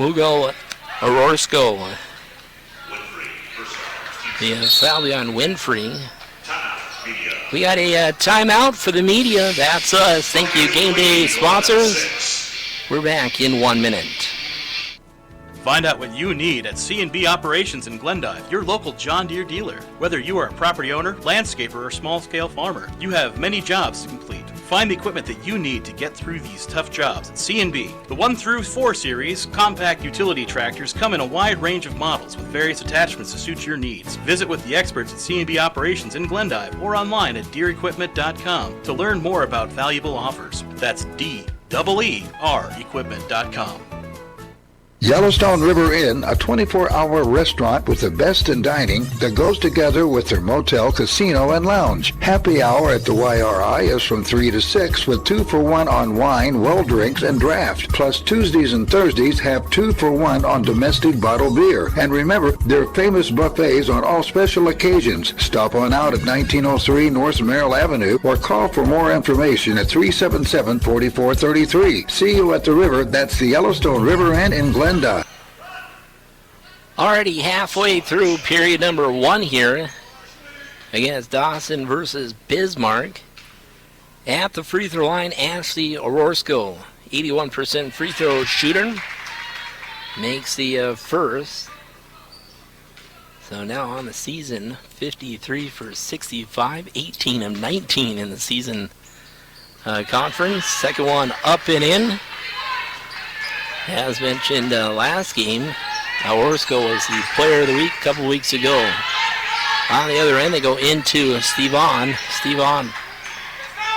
We'll go Orozco. The foul on Winfrey. We got a timeout for the media. That's us. Thank you, Game Day sponsors. We're back in 1 minute. Find out what you need at C&B Operations in Glendive, your local John Deere dealer. Whether you are a property owner, landscaper, or small-scale farmer, you have many jobs to complete. Find the equipment that you need to get through these tough jobs at C&B. The 1 through 4 series compact utility tractors come in a wide range of models with various attachments to suit your needs. Visit with the experts at C&B Operations in Glendive or online at DeereEquipment.com to learn more about valuable offers. That's DEER equipment.com. Yellowstone River Inn, a 24-hour restaurant with the best in dining that goes together with their motel, casino, and lounge. Happy hour at the YRI is from 3 to 6 with 2 for 1 on wine, well drinks, and draft. Plus Tuesdays and Thursdays have 2 for 1 on domestic bottled beer. And remember, their famous buffets on all special occasions. Stop on out at 1903 North Merrill Avenue or call for more information at 377-4433. See you at the river. That's the Yellowstone River Inn in Glen. Already halfway through period number 1 here against Dawson versus Bismark. At the free throw line, Ashley Orozco, 81% free throw shooter, makes the first. So now on the season, 53 for 65, 18 of 19 in the season conference. Second one up and in. As mentioned last game, Orozco was the player of the week a couple weeks ago. On the other end, they go into Stevon. Stevon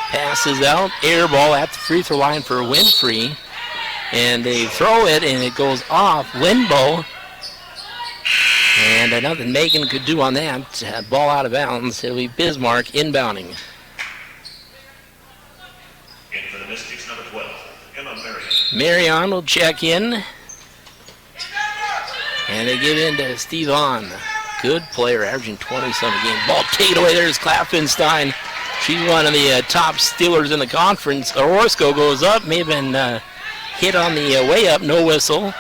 passes out, air ball at the free throw line for Winfrey. And they throw it, and it goes off Winbo. And nothing Megan could do on that. Ball out of bounds. It'll be Bismarck inbounding. In for the Mystics, number 12, Emma Marion. Marion will check in. And they give in to Stevon. Good player, averaging 20-some a game. Ball taken away. There's Klappenstein. She's one of the top stealers in the conference. Orozco goes up. May have been hit on the way up. No whistle.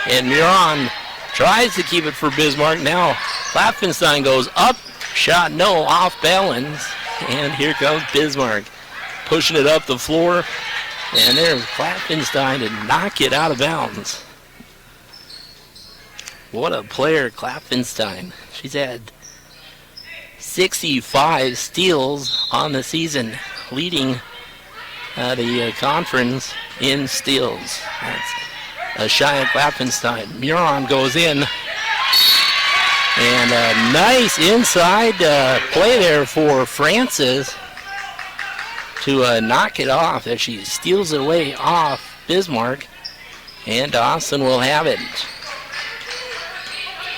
And Miron tries to keep it for Bismarck. Now Klappenstein goes up. Shot no, off balance. And here comes Bismarck. Pushing it up the floor. And there's Klappenstein to knock it out of bounds. What a player, Klappenstein. She's had 65 steals on the season, leading the conference in steals. That's a shy of Klappenstein. Muron goes in. And a nice inside play there for Francis to knock it off as she steals it away off Bismarck. And Dawson will have it.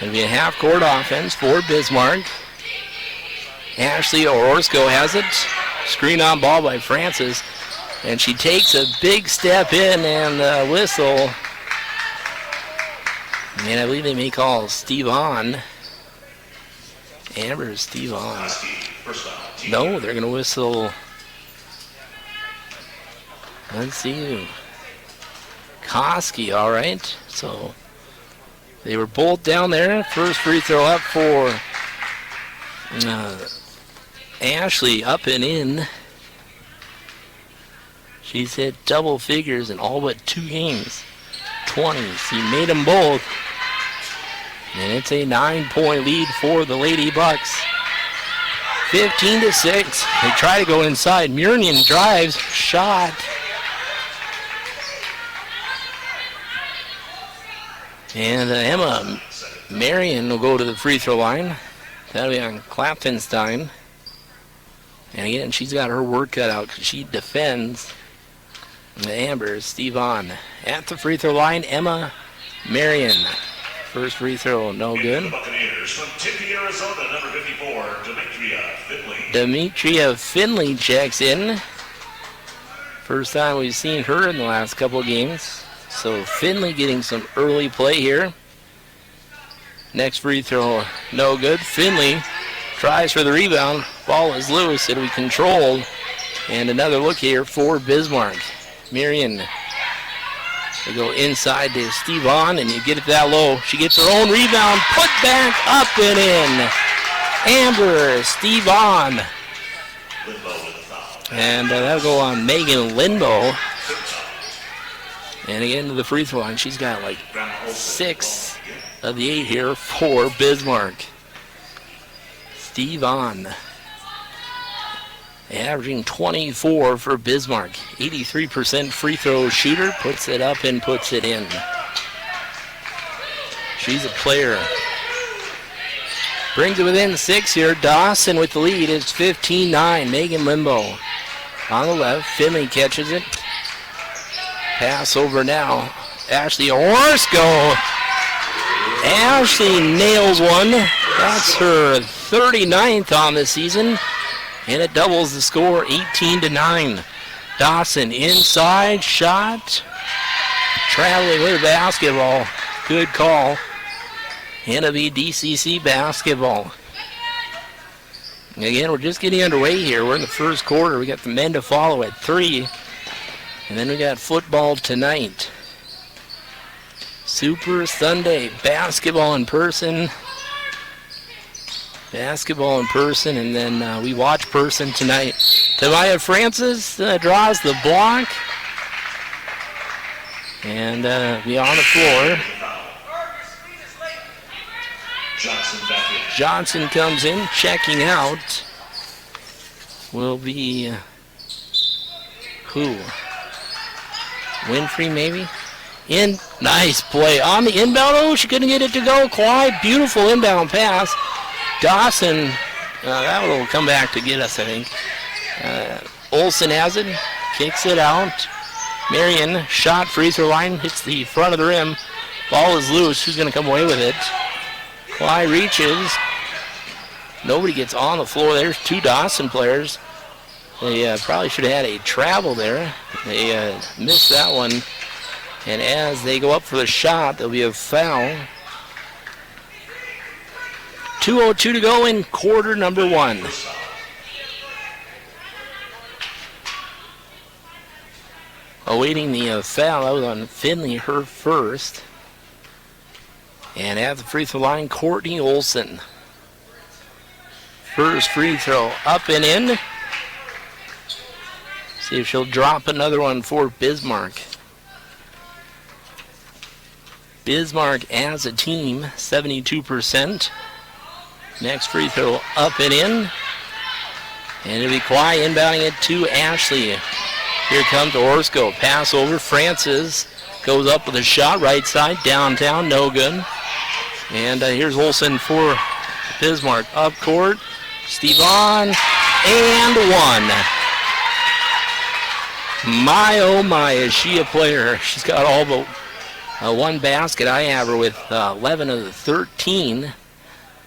It'll be a half-court offense for Bismarck. Ashley Orozco has it. Screen on ball by Francis. And she takes a big step in and whistle. And I believe they may call Steve on. Amber Steve on. No, they're going to whistle. Let's see. Koski, all right. So they were both down there. First free throw up for Ashley, up and in. She's hit double figures in all but 2 games. 20s. He made them both. And it's a 9-point lead for the Lady Bucks. 15-6. They try to go inside. Murian drives. Shot. And Emma Marion will go to the free throw line. That'll be on Klappenstein. And again, she's got her work cut out because she defends. The Amber, Steve on. At the free throw line, Emma Marion. First free throw, no good. Buccaneers from Tempe, Arizona, number 54, Demetria Finley. Demetria Finley checks in. First time we've seen her in the last couple of games. So Finley getting some early play here. Next free throw, no good. Finley tries for the rebound. Ball is loose. It'll be controlled. And another look here for Bismarck. Marion They go inside to Stevon, and you get it that low. She gets her own rebound, put back, up and in. Amber Stevon. And that'll go on Megan Linbo. And again to the free throw line. She's got like 6 of the 8 here for Bismarck. Stevon. Averaging 24 for Bismarck. 83% free throw shooter. Puts it up and puts it in. She's a player. Brings it within 6 here. Dawson with the lead. It's 15-9. Megan Limbo on the left. Finley catches it. Pass over now. Ashley Orozco. Ashley nails one. That's her 39th on the season. And it doubles the score, 18-9. Dawson inside shot. Traveling with the basketball. Good call. And it'll be DCC basketball. Again, we're just getting underway here. We're in the first quarter. We got the men to follow at 3. And then we got football tonight. Super Sunday. Basketball in person. Basketball in person, and then we watch person tonight. Tamaya Francis draws the block. And be on the floor. Johnson comes in, checking out. Will be who? Winfrey, maybe? Nice play. On the inbound, oh, she couldn't get it to go. Quite beautiful inbound pass. Dawson, that will come back to get us, I think. Olsen has it, kicks it out. Marion, shot, free throw line, hits the front of the rim. Ball is loose. Who's going to come away with it? Cly reaches. Nobody gets on the floor. There's 2 Dawson players. They probably should have had a travel there. They missed that one. And as they go up for the shot, there'll be a foul. 2:02 to go in quarter number 1. Awaiting the foul. That was on Finley, her first. And at the free throw line, Courtney Olsen. First free throw up and in. See if she'll drop another one for Bismarck. Bismarck as a team, 72%. Next free throw up and in. And it'll be Kwai inbounding it to Ashley. Here comes Orozco. Pass over. Francis goes up with a shot. Right side. Downtown. No good. And here's Olsen for Bismarck. Up court. Stevon. And 1. My, oh my, is she a player. She's got all but 1 basket. I have her with 11 of the 13.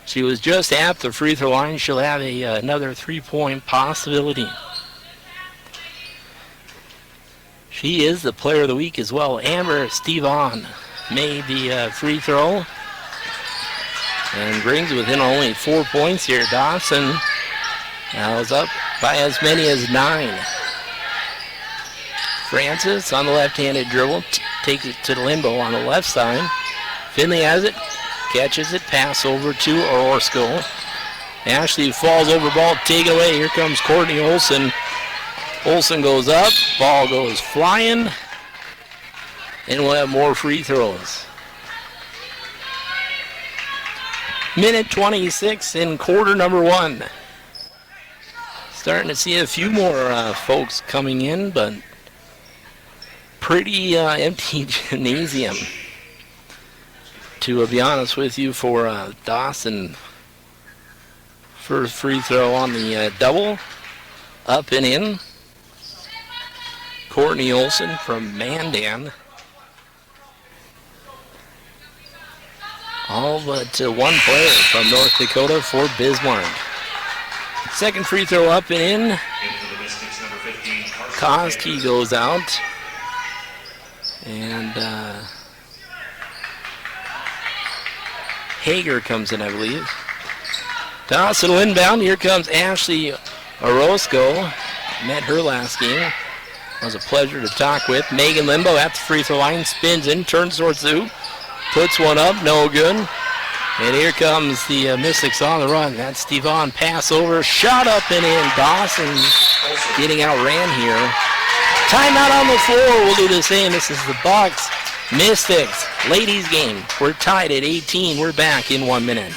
She was just at the free throw line. She'll have another 3-point possibility. She is the player of the week as well. Amber Stevon made the free throw and brings within only 4 points here. Dawson was up by as many as 9. Francis on the left-handed dribble takes it to Limbo on the left side. Finley has it. Catches it, pass over to Orozco. Ashley falls over, ball taken away. Here comes Courtney Olsen. Olsen goes up, ball goes flying, and we'll have more free throws. Minute 26 in quarter number 1. Starting to see a few more folks coming in, but pretty empty gymnasium. To be honest with you, for Dawson, first free throw on the double, up and in. Courtney Olsen from Mandan. All but 1 player from North Dakota for Bismarck. Second free throw up and in. Koski goes out. And Hager comes in, I believe. Dawson inbound. Here comes Ashley Orozco. Met her last game. was a pleasure to talk with. Megan Limbo at the free throw line, spins in, turns towards the hoop, puts one up, no good. And here comes the Mystics on the run. That's Devon, pass over, shot up and in. Dawson getting outran here. Timeout on the floor. We'll do the same. This is the bucs Mystics ladies game. We're tied at 18. We're back in 1 minute.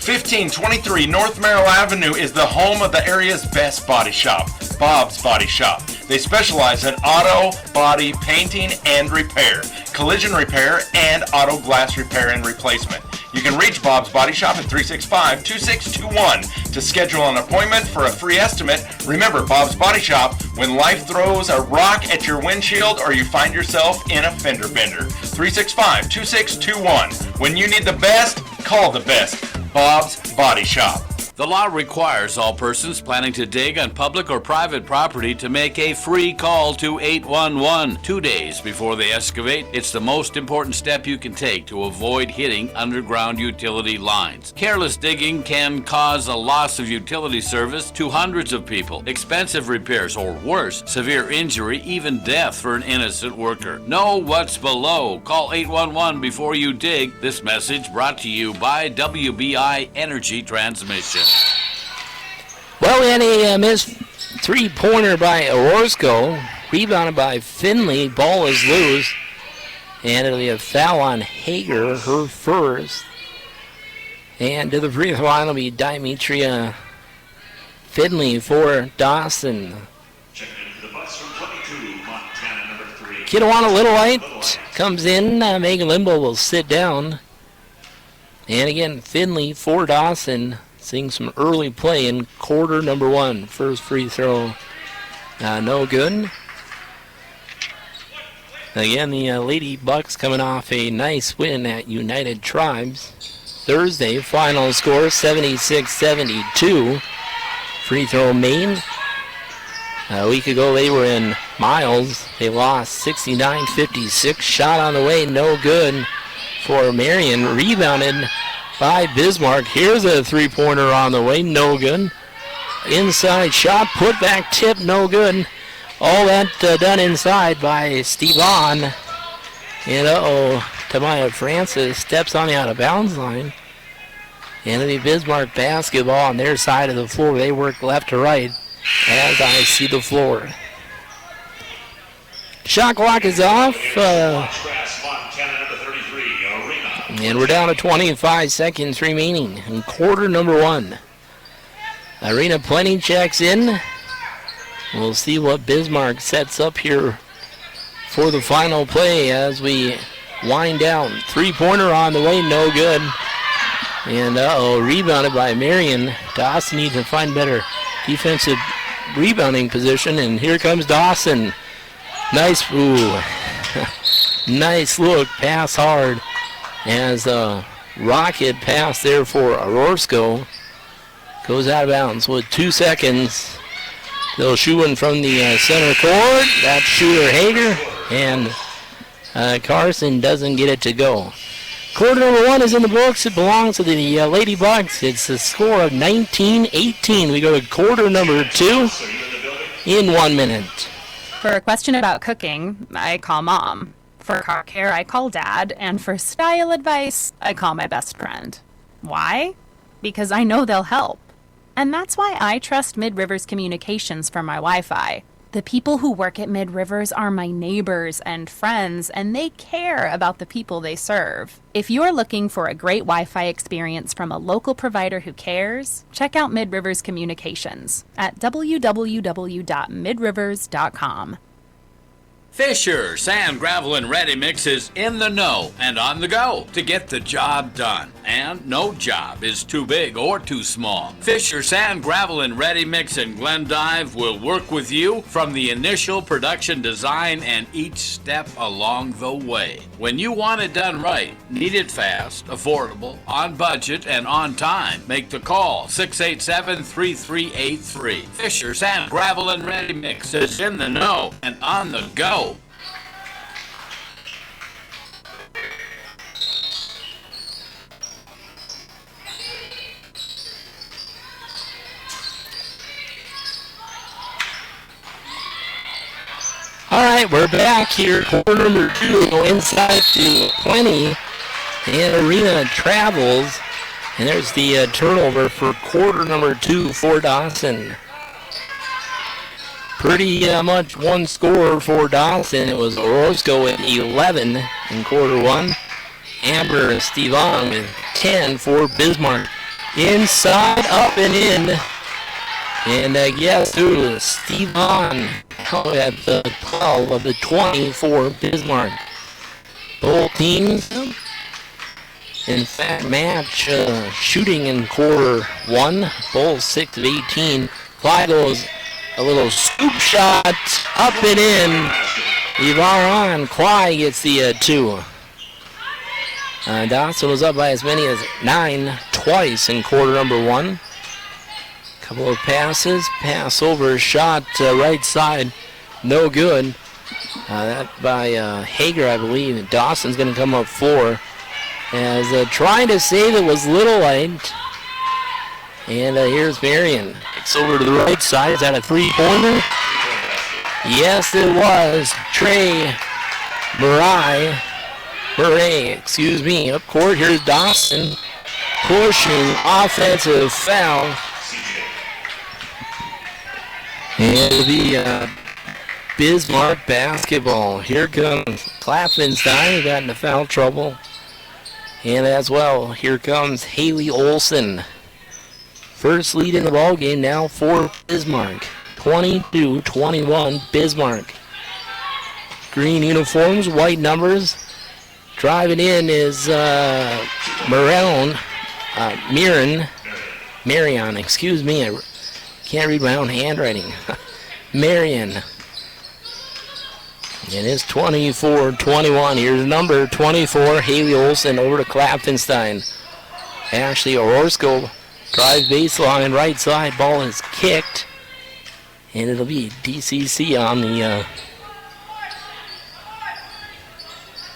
1523 North Merrill Avenue is the home of the area's best body shop, Bob's Body Shop. They specialize in auto, body, painting, and repair, collision repair, and auto glass repair and replacement. You can reach Bob's Body Shop at 365-2621 to schedule an appointment for a free estimate. Remember, Bob's Body Shop, when life throws a rock at your windshield or you find yourself in a fender bender. 365-2621. When you need the best, call the best. Bob's Body Shop. The law requires all persons planning to dig on public or private property to make a free call to 811 2 days before they excavate. It's the most important step you can take to avoid hitting underground utility lines. Careless digging can cause a loss of utility service to hundreds of people, expensive repairs, or worse, severe injury, even death for an innocent worker. Know what's below. Call 811 before you dig. This message brought to you by WBI Energy Transmission. Well, we had a missed three-pointer by Orozco, rebounded by Finley. Ball is loose, and it'll be a foul on Hager, her first. And to the free throw line will be Dimitria Finley for Dawson. Checking in for the Bucks from 22, Montana number 3. Kidawanda Little Light comes in. Megan Limbo will sit down. And again, Finley for Dawson. Seeing some early play in quarter number 1. First free throw, no good. Again, the Lady Bucks coming off a nice win at United Tribes. Thursday, final score 76-72. Free throw Maine. A week ago they were in Miles. They lost 69-56. Shot on the way, no good for Marion. Rebounded by Bismark. Here's a three-pointer on the way, no good. Inside shot, put back tip, no good. All that done inside by Stevan. And Tamaya Francis steps on the out-of-bounds line. And it'll be Bismarck basketball on their side of the floor. They work left to right as I see the floor. Shot clock is off. And we're down to 25 seconds remaining in quarter number 1. Irina Plenty checks in. We'll see what Bismarck sets up here for the final play as we wind down. Three-pointer on the way, no good. And rebounded by Marion. Dawson needs to find better defensive rebounding position. And here comes Dawson. Nice, nice look, pass hard. As a rocket pass there for Orozco goes out of bounds with 2 seconds. They'll shoot one from the center court. That's shooter Hager, and Carson doesn't get it to go. Quarter number 1 is in the books. It belongs to the Lady Bucks. It's a score of 19-18. We go to quarter number 2 in 1 minute. For a question about cooking, I call Mom. For car care, I call Dad. And for style advice, I call my best friend. Why? Because I know they'll help. And that's why I trust Mid-Rivers Communications for my Wi-Fi. The people who work at Mid-Rivers are my neighbors and friends, and they care about the people they serve. If you're looking for a great Wi-Fi experience from a local provider who cares, check out Mid-Rivers Communications at www.midrivers.com. Fisher Sand, Gravel, and Ready Mix is in the know and on the go to get the job done. And no job is too big or too small. Fisher Sand, Gravel, and Ready Mix in Glendive will work with you from the initial production design and each step along the way. When you want it done right, need it fast, affordable, on budget, and on time, make the call 687-3383. Fisher Sand, Gravel, and Ready Mix is in the know and on the go. right, we're back here. Quarter number 2, go inside to Plenty. And Arena travels. And there's the turnover for quarter number 2 for Dawson. Pretty much one score for Dawson. It was Orozco with 11 in quarter 1. Amber Stevon with 10 for Bismarck. Inside, up and in. And guess who? Stevon at the 12 of the 20 for Bismarck. Both teams, in fact, match shooting in quarter 1. Both 6 of 18. Fly goes a little scoop shot up and in. Ivaron Kwai gets the 2. Dawson was up by as many as 9 twice in quarter number 1. Couple of passes, pass over, shot right side, no good. That by Hager, I believe. Dawson's going to come up 4. As trying to save it was Little Light. And here's Marion. It's over to the right side. Is that a 3-pointer? Yes, it was. Trey Murray, excuse me, up court. Here's Dawson pushing, offensive foul. And the Bismarck basketball. Here comes Klappenstein. He got into foul trouble. And as well, here comes Haley Olson. First lead in the ball game now for Bismarck. 22-21 Bismarck. Green uniforms, white numbers. Driving in is Marion, excuse me. I can't read my own handwriting. Marion. And it's 24-21. Here's number 24, Haley Olson, over to Klappenstein. Ashley Orozco drives baseline, right side. Ball is kicked. And it'll be DCC on the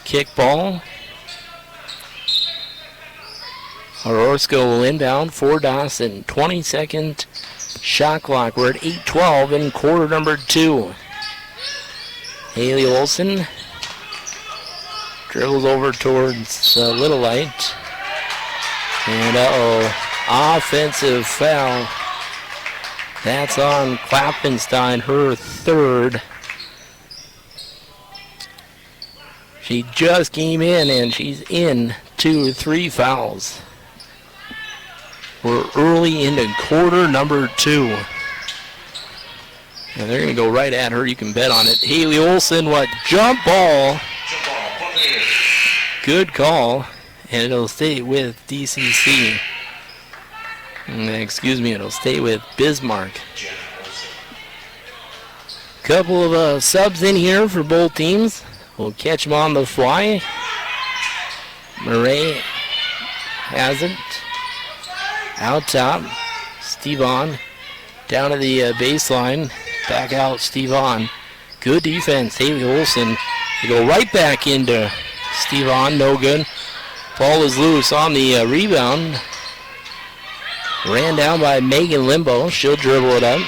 kick ball. Orozco will inbound for Dawson. 20-second shot clock. We're at 8:12 in quarter number 2. Haley Olson dribbles over towards Little Light. And offensive foul. That's on Klappenstein, her 3rd. She just came in and she's in 2-3 fouls. We're early into quarter number 2. And they're going to go right at her. You can bet on it. Haley Olson, jump ball. Good call. And it'll stay with DCC. Excuse me, it'll stay with Bismarck. Couple of subs in here for both teams. We'll catch them on the fly. Murray has it. Out top. Stevon down to the baseline. Back out Stevon. Good defense. Haley Olson. They go right back into Stevon. No good. Ball is loose on the rebound. Ran down by Megan Limbo. She'll dribble it up.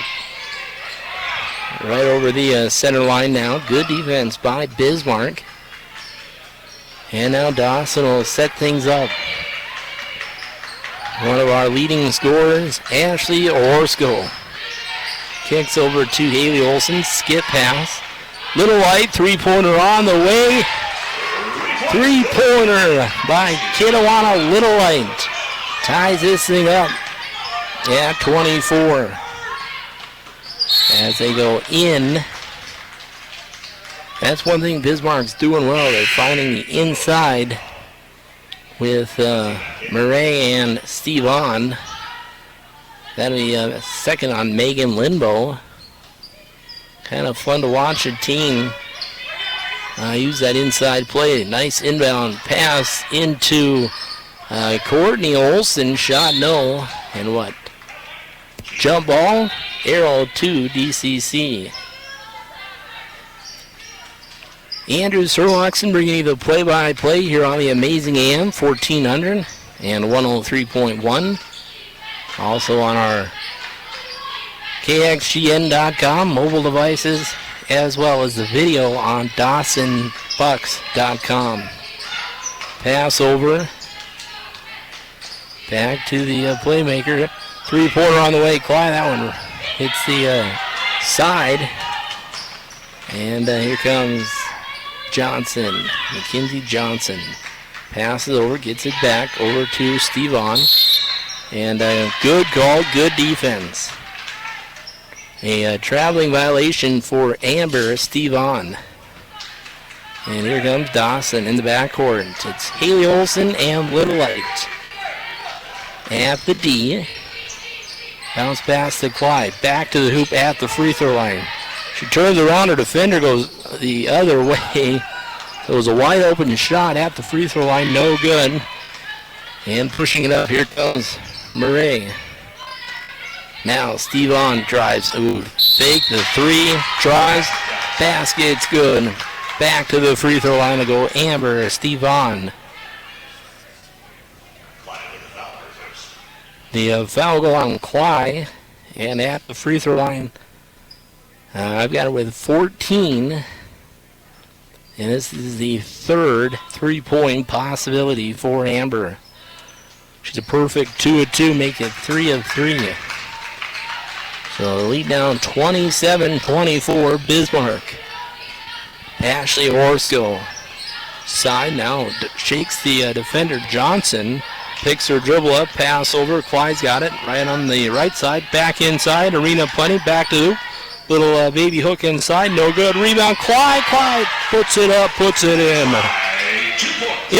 Right over the center line now. Good defense by Bismarck. And now Dawson will set things up. One of our leading scorers, Ashley Orozco. Kicks over to Haley Olson. Skip pass. Little Light, 3-pointer on the way. 3-pointer by Kittiwana Little Light. Ties this thing up at 24. As they go in. That's one thing Bismarck's doing well. They're finding the inside with Murray and Stevon. That'll be second on Megan Linbo. Kind of fun to watch a team use that inside play. Nice inbound pass into Courtney Olson. Shot no. And what? Jump ball. Arrow to DCC. Andrew Serloxon bringing you the play-by-play here on the Amazing AM 1400 and 103.1. Also on our KXGN.com mobile devices as well as the video on DawsonBucs.com. Pass over. Back to the playmaker. Three-pointer on the way. Clyde, that one hits the side. And here comes Johnson. Mackenzie Johnson. Passes over, gets it back over to Stevon. And good call, good defense. A traveling violation for Amber Stevon. And here comes Dawson in the backcourt. It's Haley Olsen and Little Light. At the D. Bounce pass to Clyde. Back to the hoop at the free throw line. She turns around. Her defender goes the other way. It was a wide open shot at the free throw line. No good. And pushing it up. Here comes Murray. Now Stevon drives. Ooh, fake the three. Tries. Basket's good. Back to the free throw line to go Amber Stevon. The foul go on Clyde, and at the free throw line, I've got it with 14, and this is the third three-point possibility for Amber. She's a perfect 2 of 2, make it 3 of 3. So lead down 27-24 Bismarck. Ashley Orsko, side now, shakes the defender Johnson. Picks her dribble up, pass over. Clyde's got it right on the right side. Back inside. Arena plenty. Back to the hoop. Little baby hook inside. No good. Rebound. Clyde. Clyde puts it up, puts it in.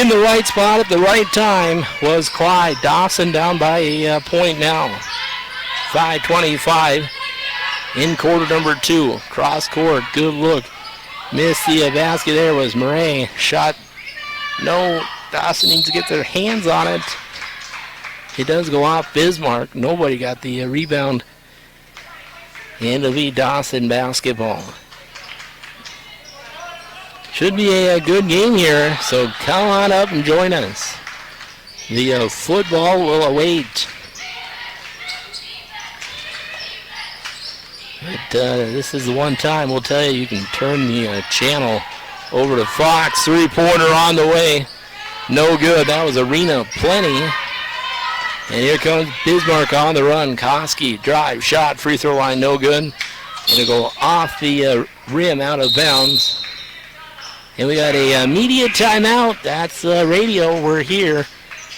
In the right spot at the right time was Clyde. Dawson down by a point now. 5:25 in quarter number 2. Cross court. Good look. Missed the basket there was Murray. Shot. No. Dawson needs to get their hands on it. It does go off Bismarck. Nobody got the rebound. And it'll be Dawson basketball. Should be a good game here, so come on up and join us. The football will await. But this is the one time we'll tell you can turn the channel over to Fox. Three-pointer on the way. No good. That was Arena plenty. And here comes Bismarck on the run. Koski, drive, shot, free throw line, no good. It'll go off the rim, out of bounds. And we got a media timeout. That's radio. We're here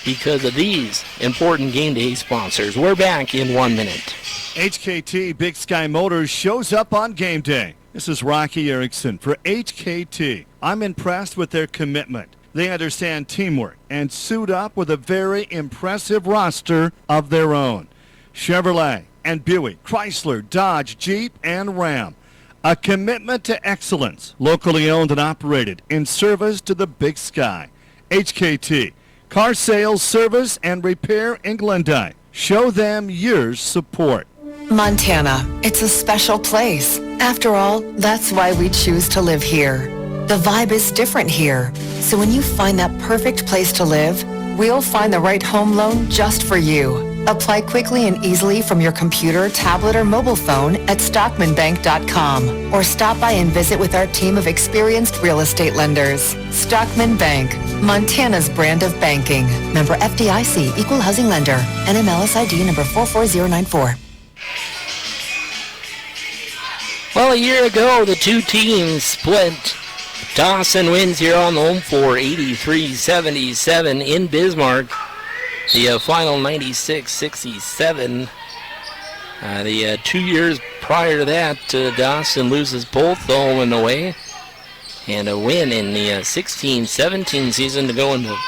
because of these important game day sponsors. We're back in 1 minute. HKT Big Sky Motors shows up on game day. This is Rocky Erickson for HKT. I'm impressed with their commitment. They understand teamwork and suit up with a very impressive roster of their own. Chevrolet and Buick, Chrysler, Dodge, Jeep, and Ram. A commitment to excellence, locally owned and operated, in service to the Big Sky. HKT, car sales, service, and repair in Glendive. Show them your support. Montana, it's a special place. After all, that's why we choose to live here. The vibe is different here. So when you find that perfect place to live, we'll find the right home loan just for you. Apply quickly and easily from your computer, tablet, or mobile phone at stockmanbank.com or stop by and visit with our team of experienced real estate lenders. Stockman Bank, Montana's brand of banking. Member FDIC, Equal Housing Lender. NMLS ID number 44094. Well, a year ago, the two teams split. Dawson wins here on the home floor, 83-77 in Bismarck. The final 96-67. The 2 years prior to that, Dawson loses both the home and away. And a win in the 16-17 season to go into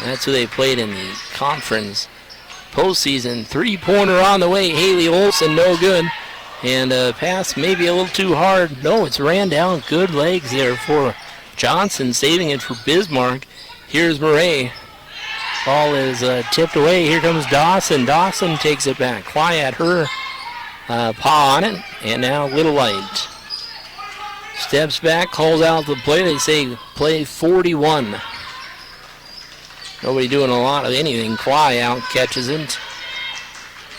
that's who they played in the conference postseason. Three-pointer on the way. Haley Olsen, no good. And pass maybe a little too hard. No, it's ran down. Good legs there for Johnson, saving it for Bismarck. Here's Murray. Ball is tipped away. Here comes Dawson. Dawson takes it back. Cly at her paw on it. And now Little Light steps back, calls out the play. They say play 41. Nobody doing a lot of anything. Cly out, catches it.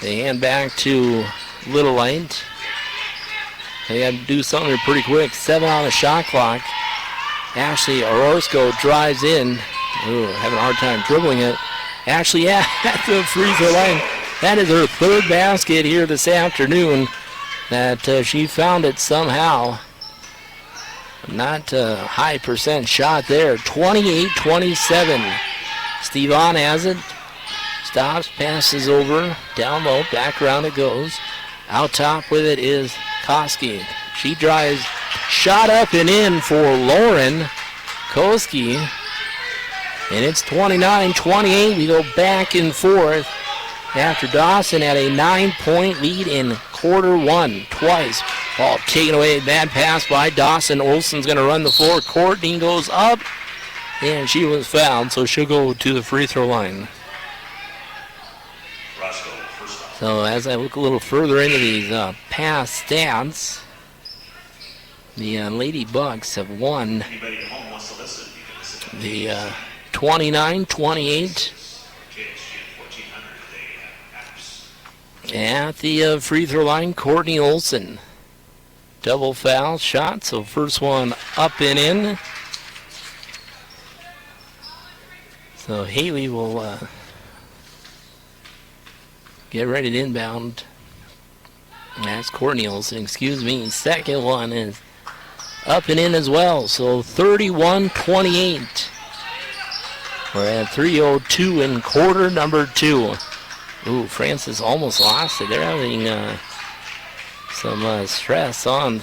They hand back to Little Light. They got to do something here pretty quick. 7 on the shot clock. Ashley Orozco drives in. Ooh, having a hard time dribbling it. Ashley at the free throw line. That is her third basket here this afternoon. That she found it somehow. Not a high percent shot there. 28-27. Stevon has it. Stops, passes over. Down low, back around it goes. Out top with it is Koski. She drives. Shot up and in for Lauren Koski. And it's 29-28. We go back and forth after Dawson had a 9-point lead in quarter one twice. Ball taken away. Bad pass by Dawson. Olsen's going to run the floor. Courtney goes up. And she was fouled, so she'll go to the free throw line. So as I look a little further into these past stats, the Lady Bucs have won the 29-28 at the free throw line. Courtney Olsen, double foul shot, so first one up and in. So Haley will get ready to inbound. That's Courtney Olsen, excuse me. Second one is up and in as well. So 31-28. We're at 3:02 in quarter number 2. Ooh, Francis almost lost it. They're having some stress on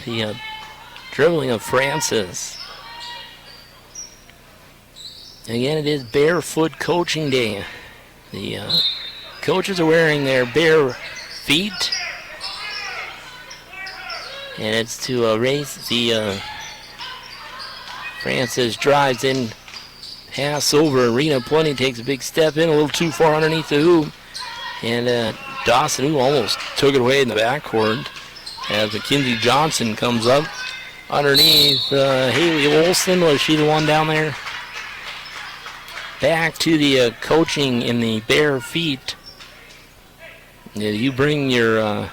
the dribbling of Francis. Again, it is barefoot coaching day. The coaches are wearing their bare feet. And it's to raise the Francis drives in, pass over. Arena Plenty takes a big step in, a little too far underneath the hoop. And Dawson, who almost took it away in the backcourt, as Mackenzie Johnson comes up underneath Haley Olsen. Was she the one down there? Back to the coaching in the bare feet. You bring your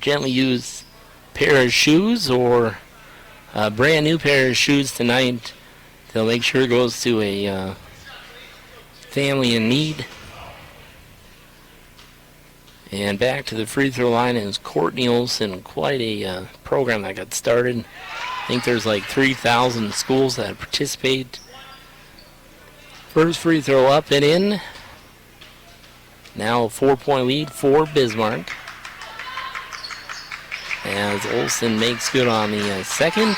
gently used pair of shoes or a brand new pair of shoes tonight. They'll make sure it goes to a family in need. And back to the free throw line is Courtney Olsen. Quite a program that got started. I think there's like 3,000 schools that participate. First free throw up and in. Now a 4-point lead for Bismarck. As Olsen makes good on the second.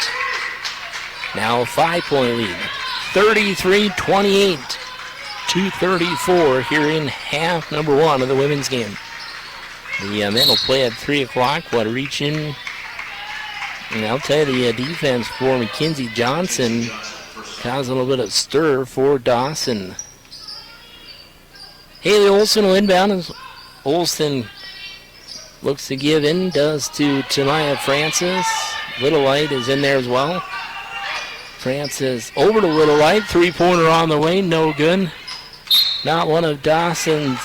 Now a 5-point lead. 33-28. 2:34 here in half number 1 of the women's game. The men will play at 3 o'clock. What reach in. And I'll tell you, the defense for Mackenzie Johnson caused a little bit of stir for Dawson. Haley Olsen will inbound as Olsen looks to give in, does to Tamaya Francis. Little Light is in there as well. Francis over to Little Light. 3-pointer on the way, no good. Not one of Dawson's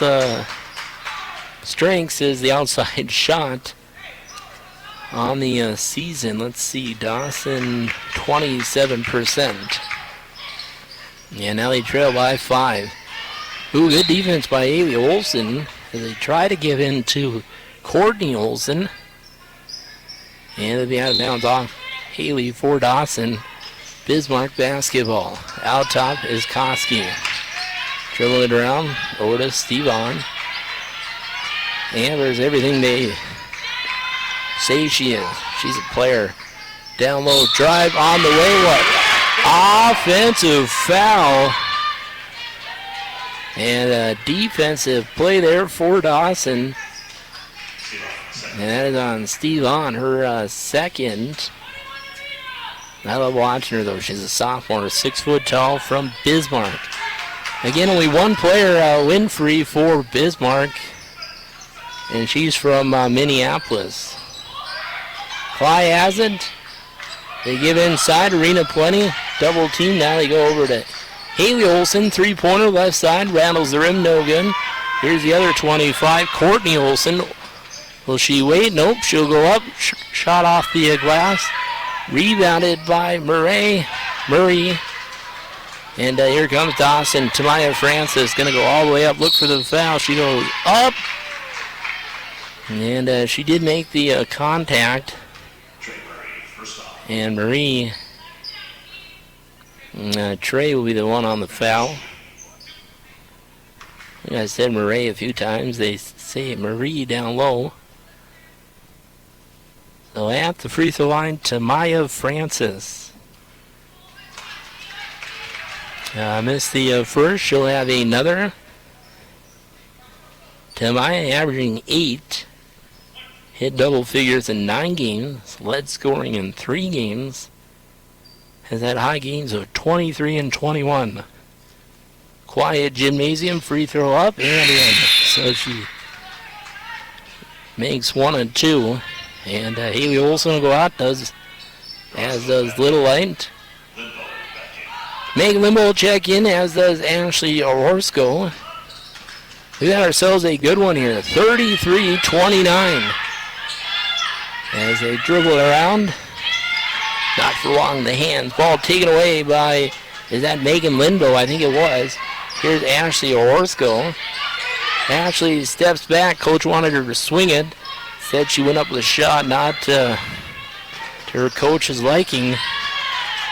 strengths is the outside shot on the season. Let's see, Dawson 27%. Yeah, now they trail by 5. Ooh, good defense by Haley Olsen as they try to give in to Courtney Olsen. And it'll be out of bounds off Haley for Dawson. Bismarck basketball. Out top is Koski. Dribbling it around over to Stevon. Amber's everything they say she is. She's a player. Down low, drive on the way. What? Offensive foul. And a defensive play there for Dawson. And that is on Stevon, her second. I love watching her, though. She's a sophomore, 6 foot tall from Bismarck. Again, only one player, Winfrey, for Bismarck. And she's from Minneapolis. Cly has it. They give inside. Arena Plenty. Double team. Now they go over to Haley Olsen. 3-pointer left side. Rattles the rim. No good. Here's the other 25. Courtney Olsen. Will she wait? Nope. She'll go up. Shot off the glass. Rebounded by Murray. And here comes Dawson. Tamaya Francis going to go all the way up. Look for the foul. She goes up. And she did make the contact. And Marie, Trey will be the one on the foul. I said Marie a few times. They say Marie down low. So at the free throw line, Tamaya Francis. Missed the first. She'll have another. Tamaya averaging 8. Hit double figures in 9 games. Led scoring in 3 games. Has had high games of 23 and 21. Quiet gymnasium. Free throw up and in. So she makes 1 and 2. And Haley Olson will go out, as does Little Light. Meg Limbo will check in, as does Ashley Orozco. We got ourselves a good one here, 33-29. As they dribble it around. Not for long, the hands. Ball taken away by, is that Megan Limbo? I think it was. Here's Ashley Orozco. Ashley steps back. Coach wanted her to swing it. Said she went up with a shot, not to her coach's liking.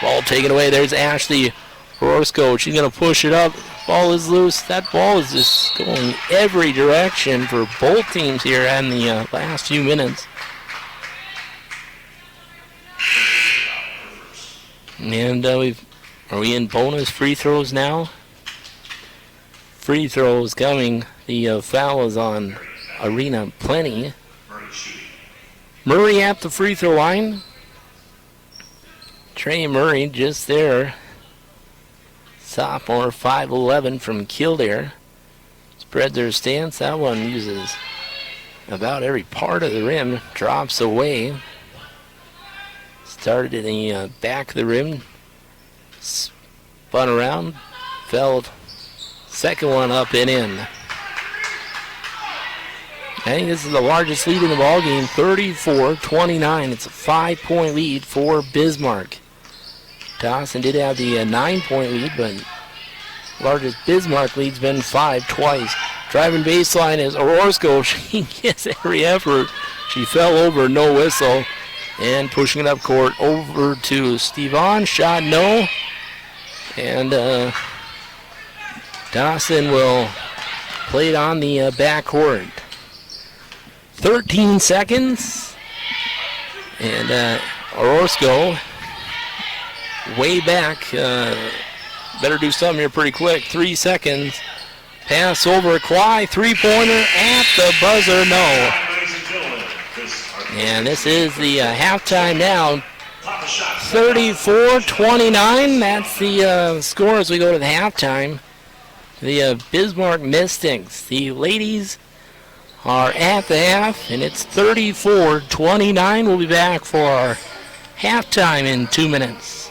Ball taken away. There's Ashley Orozco. She's going to push it up. Ball is loose. That ball is just going every direction for both teams here in the last few minutes. And are we in bonus free throws now? Free throws coming. The foul is on Arena Plenty. Murray at the free throw line. Trey Murray just there. Sophomore, 5'11" from Kildare. Spreads her stance. That one uses about every part of the rim. Drops away. Started in the back of the rim. Spun around. Fell. Second one up and in. I think this is the largest lead in the ballgame, 34-29. It's a 5-point lead for Bismarck. Dawson did have the 9-point lead, but largest Bismarck lead's been 5 twice. Driving baseline is Orozco. She gets every effort. She fell over, no whistle. And pushing it up court over to Stevon. Shot no. And Dawson will play it on the backcourt. 13 seconds. And Orozco way back. Better do something here pretty quick. 3 seconds. Pass over Kwai. 3-pointer at the buzzer. No. And this is the halftime now. 34-29. That's the score as we go to the halftime. The Bismarck Mystics. The ladies are at the half, and it's 34-29. We'll be back for our halftime in 2 minutes.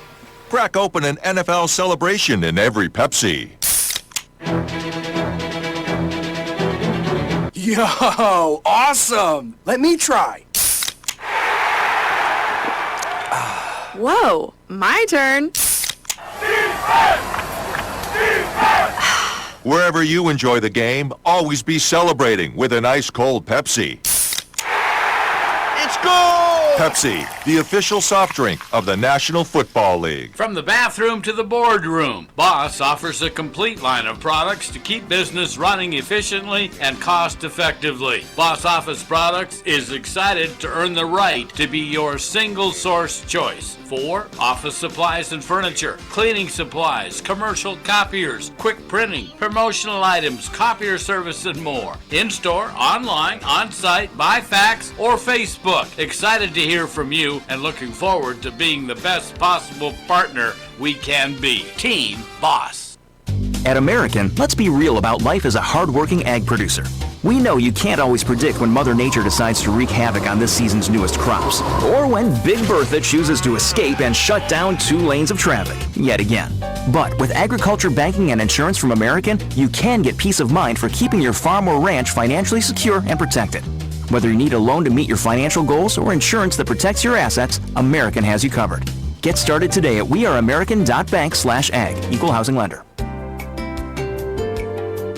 Crack open an NFL celebration in every Pepsi. Yo, awesome! Let me try. Whoa, my turn. Wherever you enjoy the game, always be celebrating with an ice cold Pepsi. It's goal! Pepsi, the official soft drink of the National Football League. From the bathroom to the boardroom, Boss offers a complete line of products to keep business running efficiently and cost-effectively. Boss Office Products is excited to earn the right to be your single source choice for office supplies and furniture, cleaning supplies, commercial copiers, quick printing, promotional items, copier service, and more. In-store, online, on-site, by fax, or Facebook. Excited to hear from you and looking forward to being the best possible partner we can be. Team Boss. At American, let's be real about life as a hard-working ag producer. We know you can't always predict when Mother Nature decides to wreak havoc on this season's newest crops, or when Big Bertha chooses to escape and shut down 2 lanes of traffic, yet again. But with agriculture banking and insurance from American, you can get peace of mind for keeping your farm or ranch financially secure and protected. Whether you need a loan to meet your financial goals or insurance that protects your assets, American has you covered. Get started today at weareamerican.bank/ag. Equal housing lender.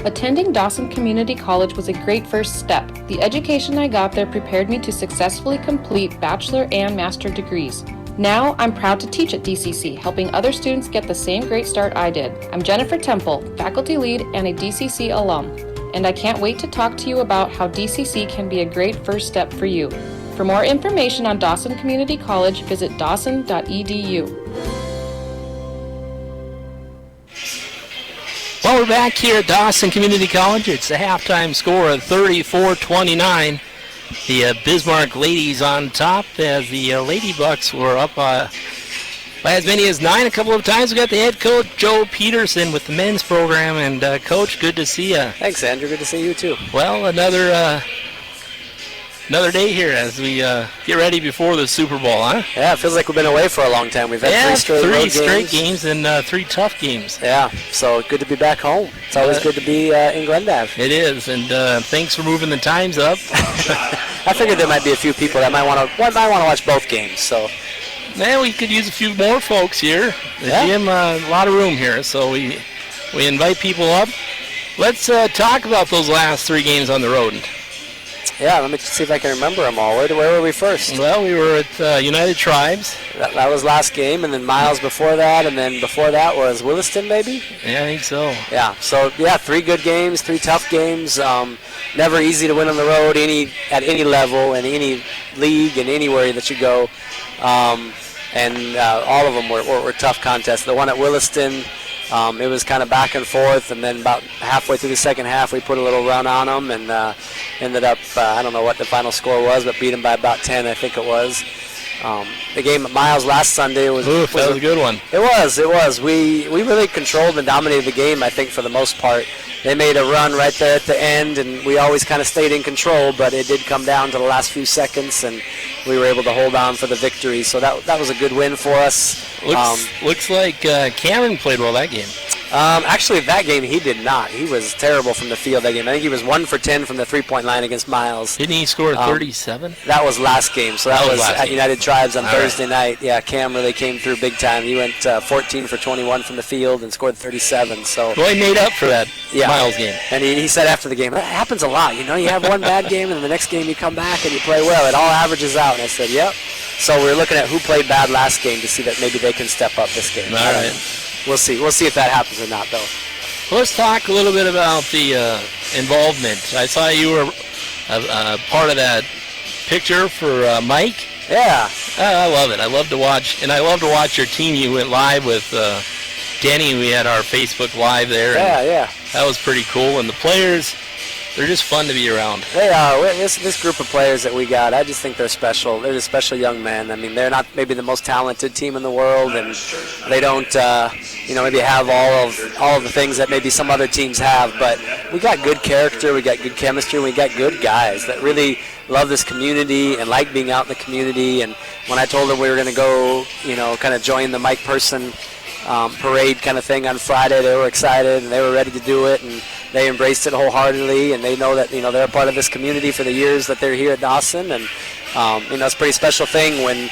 Attending Dawson Community College was a great first step. The education I got there prepared me to successfully complete bachelor and master degrees. Now, I'm proud to teach at DCC, helping other students get the same great start I did. I'm Jennifer Temple, faculty lead and a DCC alum, and I can't wait to talk to you about how DCC can be a great first step for you. For more information on Dawson Community College, visit dawson.edu. Well, we're back here at Dawson Community College. It's a halftime score of 34-29. The Bismarck ladies on top as the Lady Bucs were up by as many as 9 a couple of times. We got the head coach, Joe Peterson, with the men's program. And, Coach, good to see you. Thanks, Andrew. Good to see you, too. Well, another day here as we get ready before the Super Bowl, huh? Yeah, it feels like we've been away for a long time. We've had three straight games and 3 tough games. Yeah, so good to be back home. It's always good to be in Glendive. It is, and thanks for moving the times up. I figured there might be a few people that might want to watch both games. So, man, we could use a few more folks here. The gym, a lot of room here, so we invite people up. Let's talk about those last 3 games on the road. Yeah, let me see if I can remember them all. Where were we first? Well, we were at United Tribes. That was last game, and then Miles before that, and then before that was Williston, maybe? Yeah, I think so. Yeah, so, 3 good games, 3 tough games. Never easy to win on the road at any level, in any league, and anywhere that you go. And all of them were tough contests. The one at Williston, it was kind of back and forth, and then about halfway through the second half, we put a little run on them and ended up, I don't know what the final score was, but beat them by about 10, I think it was. The game at Miles last Sunday was that was a good one. It was. We really controlled and dominated the game, I think, for the most part. They made a run right there at the end, and we always kind of stayed in control, but it did come down to the last few seconds, and we were able to hold on for the victory. So that was a good win for us. Looks like Cameron played well that game. Actually, that game he did not. He was terrible from the field that game. I think he was 1 for 10 from the three-point line against Miles. Didn't he score 37? That was last game. So that was at United Tribes on Thursday night. Yeah, Cam really came through big time. He went 14 for 21 from the field and scored 37. So he made up for that Miles game. And he said after the game, that happens a lot. You have one bad game, and the next game you come back and you play well. It all averages out. And I said, yep. So we're looking at who played bad last game to see that maybe they can step up this game. All right. We'll see. We'll see if that happens or not, though. Let's talk a little bit about the involvement. I saw you were part of that picture for Mike. Yeah. I love it. I love to watch your team. You went live with Denny. We had our Facebook Live there. Yeah. That was pretty cool. And the players, they're just fun to be around. They are. This group of players that we got, I just think they're special. They're just special young men. I mean, they're not maybe the most talented team in the world, and they don't, maybe have all of the things that maybe some other teams have. But we got good character, we got good chemistry, and we got good guys that really love this community and like being out in the community. And when I told them we were going to go, kind of join the Mike Person parade kind of thing on Friday, they were excited and they were ready to do it, and they embraced it wholeheartedly, and they know that they're a part of this community for the years that they're here at Dawson. And it's a pretty special thing when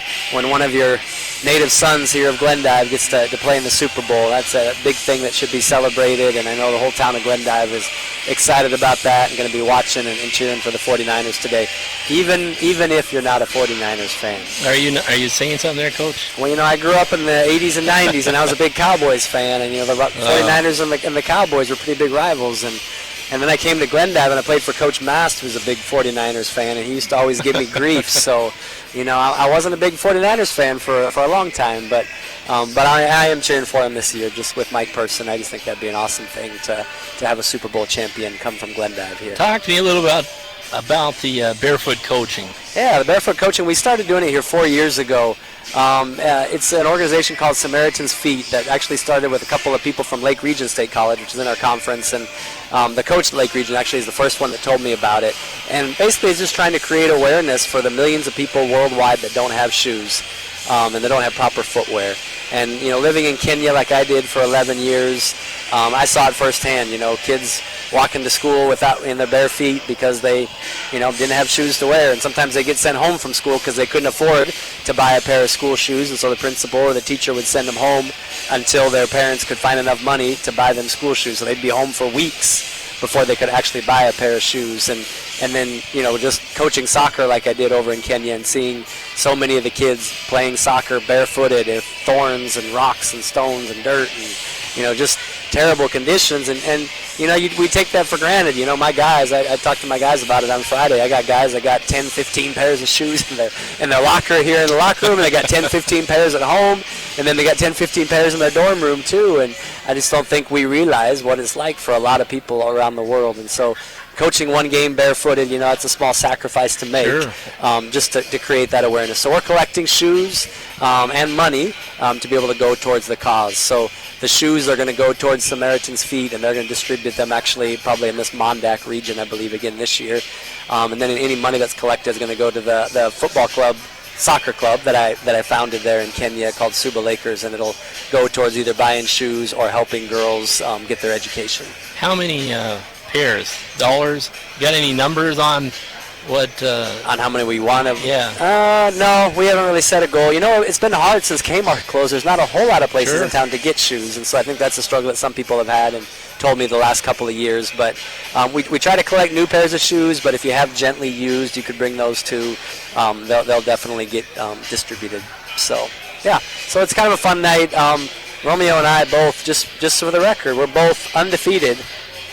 one of your native sons here of Glendive gets to play in the Super Bowl. That's a big thing that should be celebrated, and I know the whole town of Glendive is excited about that and going to be watching and cheering for the 49ers today, even if you're not a 49ers fan. Are you saying something there, Coach? Well, I grew up in the 80s and 90s, and I was a big Cowboys fan, and the 49ers and the Cowboys were pretty big rivals. And then I came to Glendive, and I played for Coach Mast, who's a big 49ers fan, and he used to always give me grief. So, I wasn't a big 49ers fan for a long time, but I am cheering for him this year, just with Mike Person. I just think that'd be an awesome thing to have a Super Bowl champion come from Glendive here. Talk to me a little about the barefoot coaching. Yeah, the barefoot coaching, we started doing it here 4 years ago. It's an organization called Samaritan's Feet that actually started with a couple of people from Lake Region State College, which is in our conference, and the coach at Lake Region actually is the first one that told me about it. And basically it's just trying to create awareness for the millions of people worldwide that don't have shoes and they don't have proper footwear. And living in Kenya like I did for 11 years, I saw it firsthand. Kids walking to school in their bare feet because they, didn't have shoes to wear, and sometimes they get sent home from school because they couldn't afford to buy a pair of school shoes, and so the principal or the teacher would send them home until their parents could find enough money to buy them school shoes. So they'd be home for weeks before they could actually buy a pair of shoes. And then, just coaching soccer like I did over in Kenya and seeing so many of the kids playing soccer barefooted in thorns and rocks and stones and dirt and, just terrible conditions. And we take that for granted. My guys, I talked to my guys about it on Friday. I got guys that got 10, 15 pairs of shoes in their locker here in the locker room, and they got 10, 15 pairs at home, and then they got 10, 15 pairs in their dorm room too. And I just don't think we realize what it's like for a lot of people around the world. And so coaching one game barefooted, it's a small sacrifice to make, just to create that awareness. So we're collecting shoes and money to be able to go towards the cause. So the shoes are going to go towards Samaritan's Feet, and they're going to distribute them actually probably in this Mondak region, I believe, again this year. And then any money that's collected is going to go to the football club, soccer club that I founded there in Kenya called Suba Lakers, and it'll go towards either buying shoes or helping girls get their education. How many pairs? Dollars? You got any numbers on what? On how many we want to? Yeah. No, we haven't really set a goal. It's been hard since Kmart closed. There's not a whole lot of places in town to get shoes, and so I think that's a struggle that some people have had and told me the last couple of years. But we try to collect new pairs of shoes, but if you have gently used, you could bring those too. They'll definitely get distributed. So, yeah. So it's kind of a fun night. Romeo and I both, just for the record, we're both undefeated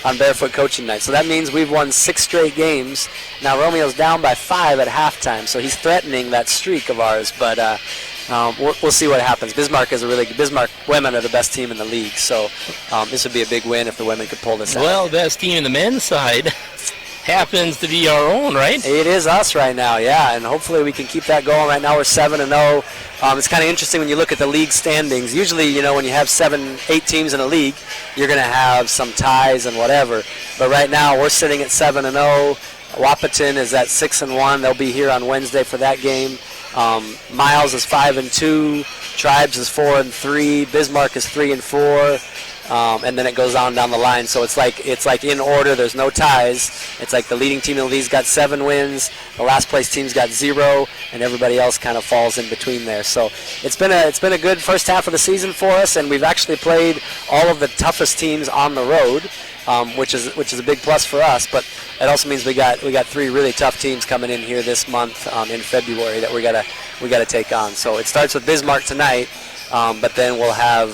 on Barefoot Coaching Night. So that means we've won 6 straight games. Now Romeo's down by 5 at halftime, so he's threatening that streak of ours. But we'll see what happens. Bismark is Bismark women are the best team in the league, so this would be a big win if the women could pull this out. Well, best team in the men's side happens to be our own, right? It is us right now, yeah, and hopefully we can keep that going. Right now we're 7-0. It's kind of interesting when you look at the league standings. Usually, when you have 7, 8 teams in a league, you're going to have some ties and whatever. But right now we're sitting at 7-0. Wapaton is at 6-1. They'll be here on Wednesday for that game. Miles is 5-2. Tribes is 4-3. Bismark is 3-4. And then it goes on down the line. So it's like in order. There's no ties. It's like the leading team in the league's got 7 wins. The last place team's got 0, and everybody else kind of falls in between there. So it's been a good first half of the season for us, and we've actually played all of the toughest teams on the road, which is a big plus for us. But it also means we got 3 really tough teams coming in here this month in February that we gotta take on. So it starts with Bismarck tonight. But then we'll have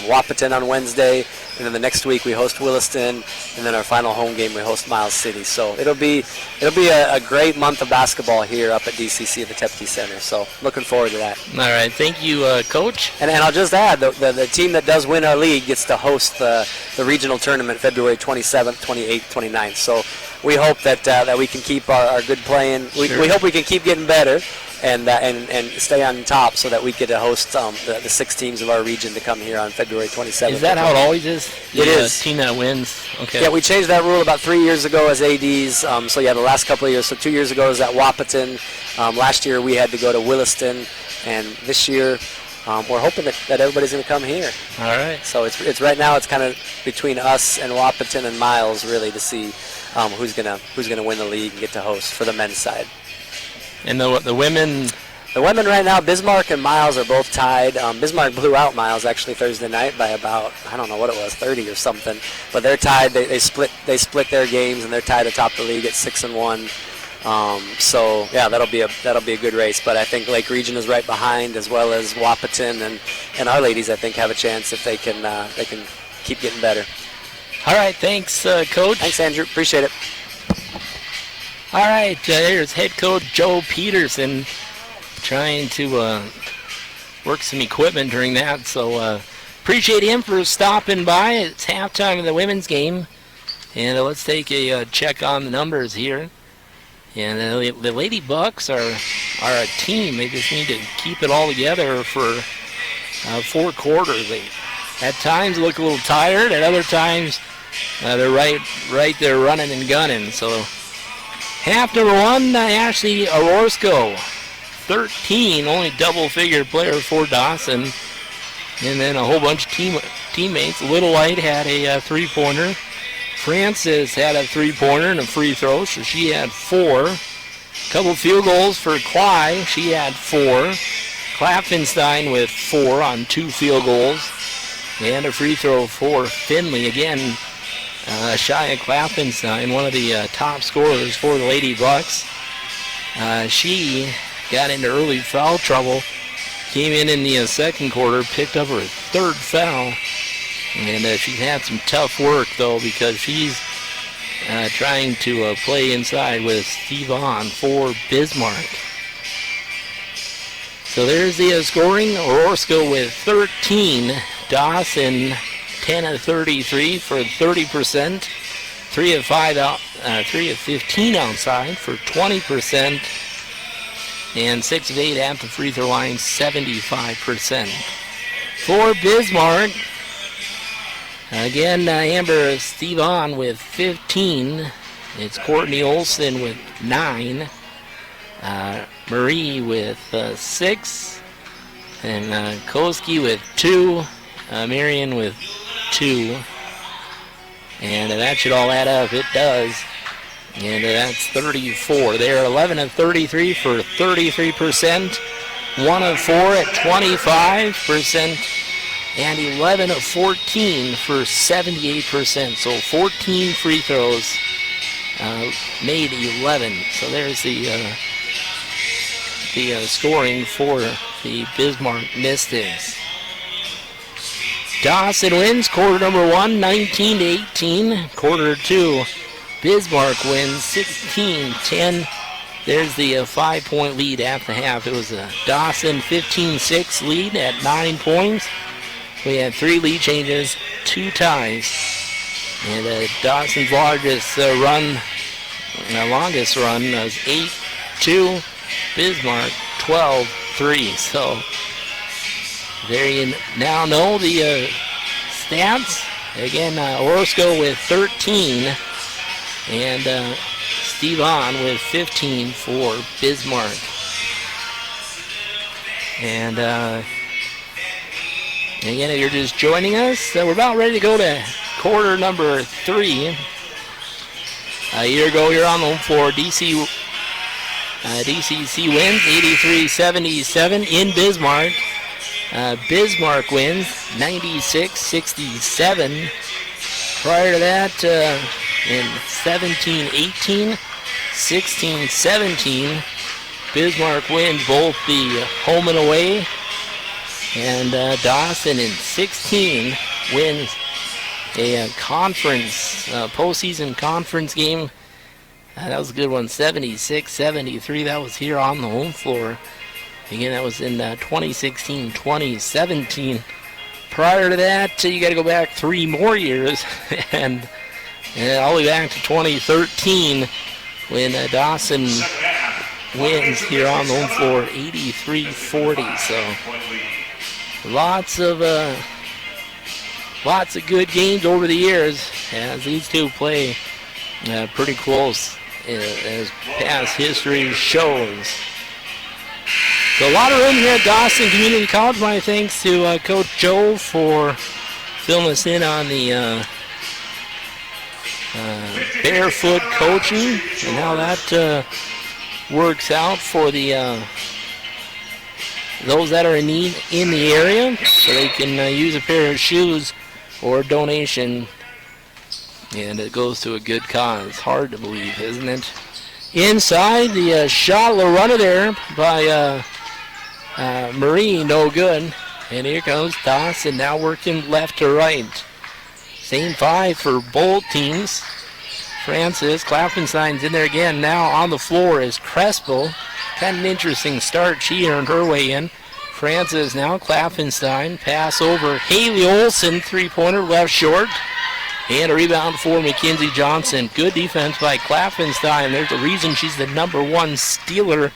Wapaton on Wednesday, and then the next week we host Williston, and then our final home game we host Miles City. So it'll be a great month of basketball here up at DCC at the Tepke Center. So looking forward to that. All right, thank you, Coach. And I'll just add, the team that does win our league gets to host the regional tournament February 27th, 28th, 29th. So we hope that we can keep our good playing. We hope we can keep getting better. And stay on top so that we get to host the 6 teams of our region to come here on February 27th. Is that how it always is? It is. Team that wins? Okay. Yeah, we changed that rule about 3 years ago as ADs. So, the last couple of years. So 2 years ago it was at Wapaton. Last year we had to go to Williston. And this year we're hoping that everybody's going to come here. All right. So it's right now it's kind of between us and Wapaton and Miles really to see who's gonna win the league and get to host for the men's side. And the women? The women right now, Bismarck and Miles are both tied. Bismarck blew out Miles actually Thursday night by about, I don't know what it was, 30 or something. But they're tied. They split their games, and they're tied atop the league at 6-1. So yeah, that'll be a good race. But I think Lake Region is right behind, as well as Wapaton, and our ladies I think have a chance if they can keep getting better. All right, thanks, Coach. Thanks, Andrew. Appreciate it. All right, there's head coach Joe Peterson trying to work some equipment during that. So appreciate him for stopping by. It's halftime of the women's game. And let's take a check on the numbers here. And the Lady Bucs are a team. They just need to keep it all together for 4 quarters. They at times look a little tired. At other times they're right there running and gunning. So half number 1, Ashley Orozco, 13, only double-figure player for Dawson. And then a whole bunch of teammates. Little White had a three-pointer. Francis had a three-pointer and a free throw, so she had 4. Couple field goals for Cly. She had 4. Klapfenstein with 4 on 2 field goals. And a free throw for Finley. Again, Shia Klapfenstein, one of the top scorers for the Lady Bucs. She got into early foul trouble. Came in the second quarter, picked up her 3rd foul. And she's had some tough work, though, because she's trying to play inside with Steve On for Bismarck. So there's the scoring. Orozco with 13. Dawson 10 of 33 for 30%. 3 of 15 outside for 20%. And 6 of 8 at the free throw line, 75%. For Bismarck, again, Amber Stevon with 15. It's Courtney Olson with 9. Marie with 6. And Koski with 2. Marion with 2. And that should all add up. It does. And that's 34. They're 11 of 33 for 33%. 1 of 4 at 25%. And 11 of 14 for 78%. So 14 free throws, made 11. So there's the scoring for the Bismarck Mystics. Dawson wins quarter number 1, 19-18. Quarter 2, Bismarck wins 16-10. There's the 5-point lead at the half. It was a Dawson 15-6 lead at 9 points. We had 3 lead changes, 2 ties. And Dawson's longest run was 8-2. Bismarck 12-3. So there you now know the stats. Again, Orozco with 13. And Steve On with 15 for Bismarck. And again, if you're just joining us, we're about ready to go to quarter number 3. A year ago, you're on the home floor. DCC wins 83-77 in Bismarck. Bismarck wins 96-67. Prior to that, in 17-18, 16-17, Bismarck wins both the home and away. And Dawson in 16 wins a conference, postseason conference game. That was a good one, 76-73. That was here on the home floor. Again, that was in 2016-2017. Prior to that, you got to go back 3 more years, and all the way back to 2013 when Dawson wins here on the home floor, 83-40. So lots of good games over the years as these two play pretty close, as past history shows. So a lot of room here at Dawson Community College. My thanks to Coach Joe for filling us in on the barefoot coaching and how that works out for the those that are in need in the area, so they can use a pair of shoes or a donation, and it goes to a good cause. Hard to believe, isn't it? Inside, the shot, a runner there by Marie, no good. And here comes Dawson now working left to right. Same 5 for both teams. Francis Klapfenstein's in there again. Now on the floor is Crespo. Kind of an interesting start. She earned her way in. Francis now Klapfenstein. Pass over Haley Olson. 3-pointer left short. And a rebound for Mackenzie Johnson. Good defense by Klapfenstein. There's a reason she's the number 1 stealer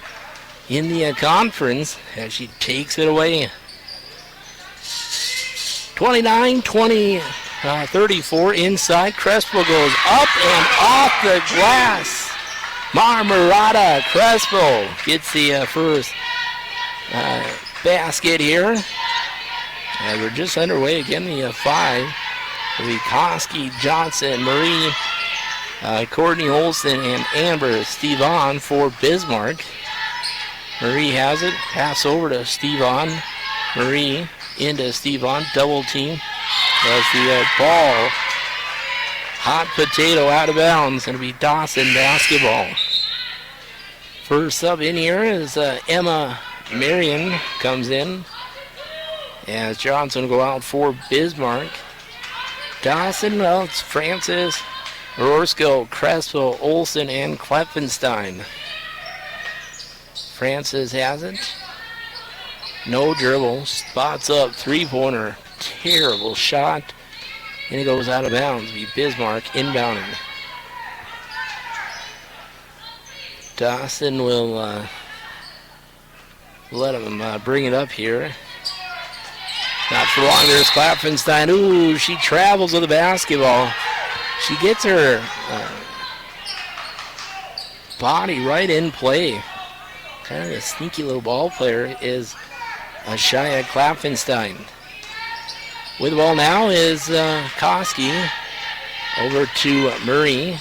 in the conference as she takes it away. 29-34 inside. Crespo goes up and off the glass. Marmarada Crespo gets the first basket here. And we're just underway again. The 5 will be Koski, Johnson, Marie, Courtney Olson, and Amber Stevon for Bismarck. Marie has it. Pass over to Stevon. Marie into Stevon. Double team. That's the ball. Hot potato out of bounds. Going to be Dawson basketball. First up in here is Emma Marion comes in. As Johnson will go out for Bismarck. Dawson, well, it's Francis, Rorsko, Crespo, Olson, and Kleppenstein. Francis has it. No dribble. Spots up. Three-pointer. Terrible shot. And it goes out of bounds. Be Bismarck inbounding. Dawson will let him bring it up here. Not for long. There's Klappenstein. Ooh, she travels with the basketball. She gets her body right in play. Kind of a sneaky little ball player is Shia Klappenstein. With the ball now is Koski. Over to Murray.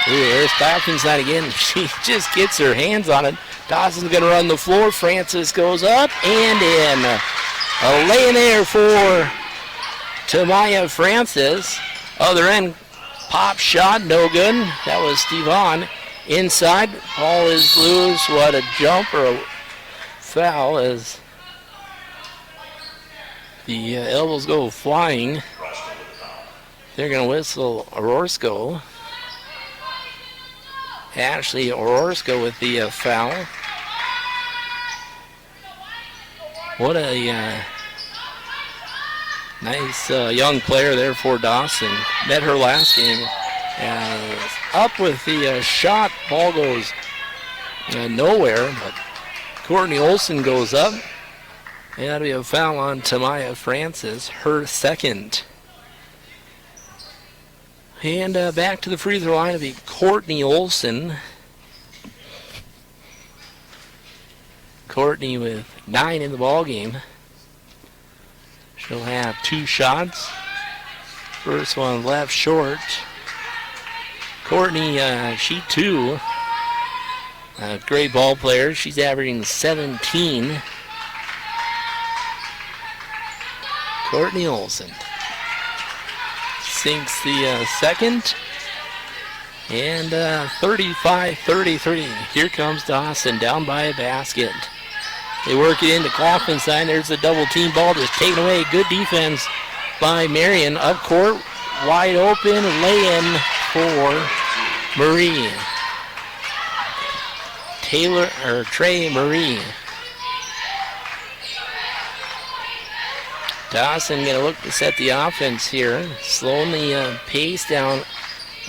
Ooh, there's Klappenstein again. She just gets her hands on it. Dawson's going to run the floor. Francis goes up and in. A lay in there for Tamaya Francis. Other end, pop shot, no good. That was Stevon. Inside, ball is loose. What a jump or a foul as the elbows go flying. They're going to whistle Rorsko. Ashley Rorsko with the foul. What a nice young player there for Dawson. Met her last game. Up with the shot. Ball goes nowhere, but Courtney Olson goes up. And that'll be a foul on Tamaya Francis, her second. And back to the free throw line will be Courtney Olson. Courtney with 9 in the ball game. She'll have 2 shots. First one left short. Courtney, she too, a great ball player. She's averaging 17. Courtney Olson sinks the second. And 35-33. Here comes Dawson down by a basket. They work it into Klopfenstein. There's a double team ball just taken away. Good defense by Marion. Up court, wide open, lay-in for Marie. Trey Marie. Dawson going to look to set the offense here. Slowing the pace down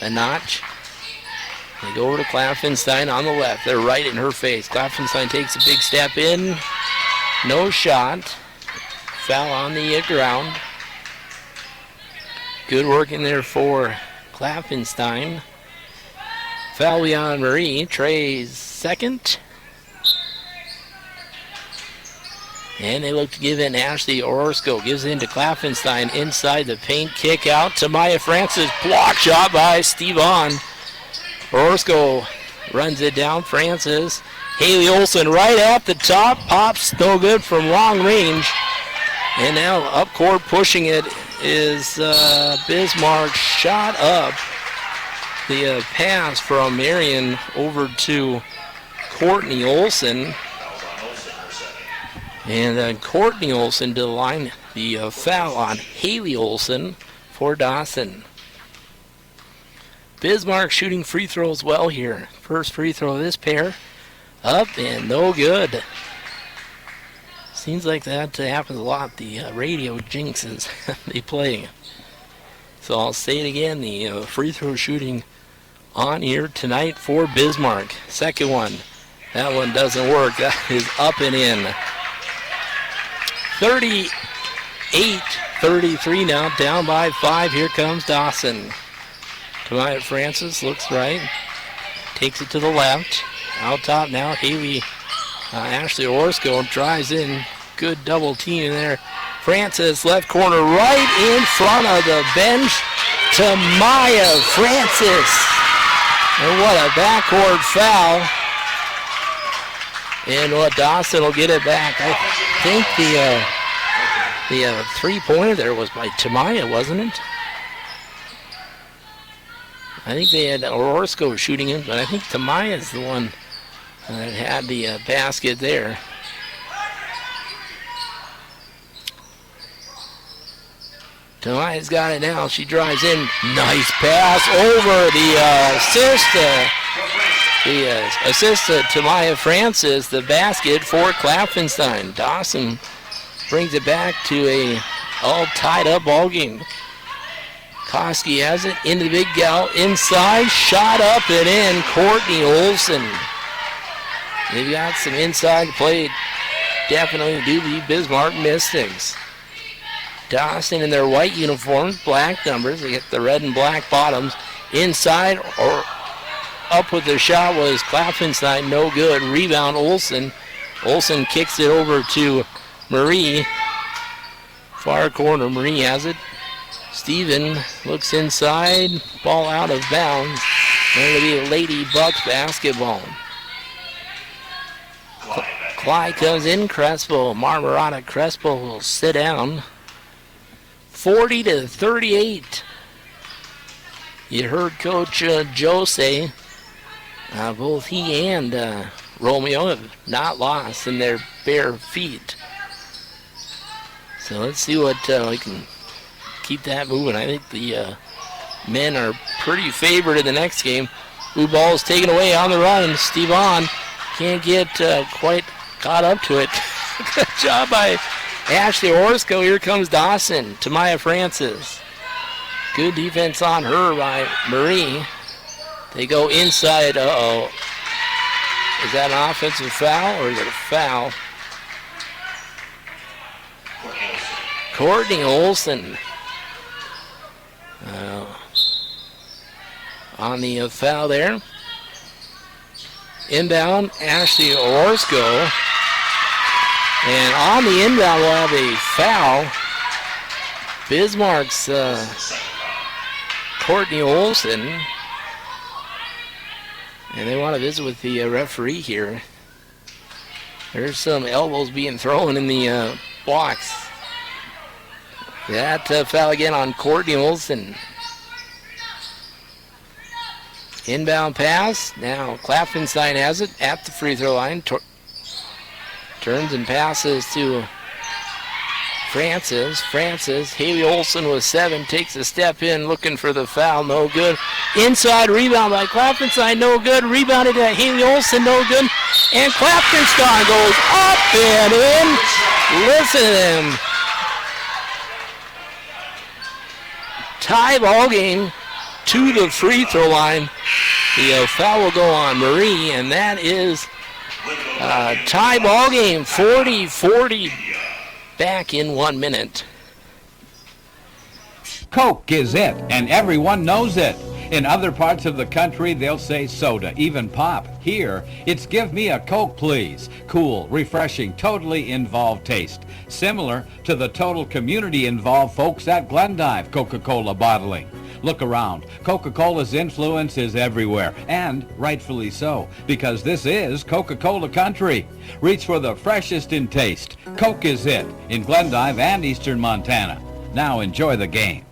a notch. They go over to Klopfenstein on the left. They're right in her face. Klopfenstein takes a big step in. No shot. Foul on the ground. Good work in there for Klopfenstein. Foul beyond Marie. Trey's second. And they look to give in Ashley Orozco. Gives in to Klopfenstein inside the paint. Kick out to Maya Francis. Block shot by Stevon. Orozco runs it down. Francis. Haley Olson right at the top. Pops no good from long range. And now up court pushing it is Bismark. Shot up. The pass from Marion over to Courtney Olson. And then Courtney Olson to the line. The foul on Haley Olson for Dawson. Bismarck shooting free throws well here. First free throw of this pair. Up and no good. Seems like that happens a lot. The radio jinxes they play. So I'll say it again. The free throw shooting on here tonight for Bismarck. Second one. That one doesn't work. That is up and in. 38-33 now. Down by 5. Here comes Dawson. Tamaya Francis looks right. Takes it to the left. Out top now, Haley, Ashley Orozco drives in. good double team there. Francis, left corner, right in front of the bench to Maya Francis. And what a backcourt foul. And Dawson will get it back. I think the three-pointer there was by Tamaya, wasn't it? I think they had Orozco shooting him, but I think Tamaya's the one that had the basket there. Tamaya's got it now. She drives in. Nice pass over the assist. The assist to Tamaya Francis, the basket for Klappenstein. Dawson brings it back to a all tied up ball game. Koski has it into the big gal inside, shot up and in. Courtney Olson. They've got some inside play. Definitely do the Bismarck Mystics. Dawson in their white uniforms, black numbers. They get the red and black bottoms. Inside or up with the shot was Klappenstein, no good. Rebound Olson. Olson kicks it over to Marie. Far corner, Marie has it. Steven looks inside, ball out of bounds. Going to be a Lady Bucs basketball. Clyde comes in, Crespo, Marmarata Crespo will sit down. 40-38. You heard Coach Joe say both he and Romeo have not lost in their bare feet. So let's see what we can keep that moving. I think the men are pretty favored in the next game. Blue ball is taken away on the run. Stevan can't get quite caught up to it. Good job by Ashley Orozco. Here comes Dawson. Tamaya Francis. Good defense on her by Marie. They go inside. Uh-oh. Is that an offensive foul or is it a foul? Courtney Olson. On the foul there. Inbound, Ashley Orozco. And on the inbound, we'll have a foul. Bismarck's Courtney Olson. And they want to visit with the referee here. There's some elbows being thrown in the box. That foul again on Courtney Olson. Inbound pass. Now Klappenstein has it at the free throw line. Turns and passes to Francis. Haley Olson with 7. Takes a step in looking for the foul. No good. Inside rebound by Klappenstein. No good. Rebounded to Haley Olson. No good. And Klappenstein goes up and in. Listen to them. Tie ball game to the free throw line. The foul will go on Marie, and that is tie ball game, 40-40, back in 1 minute. Coke is it, and everyone knows it. In other parts of the country, they'll say soda, even pop. Here, it's give me a Coke, please. Cool, refreshing, totally involved taste. Similar to the total community-involved folks at Glendive Coca-Cola bottling. Look around. Coca-Cola's influence is everywhere, and rightfully so, because this is Coca-Cola country. Reach for the freshest in taste. Coke is it, in Glendive and eastern Montana. Now enjoy the game.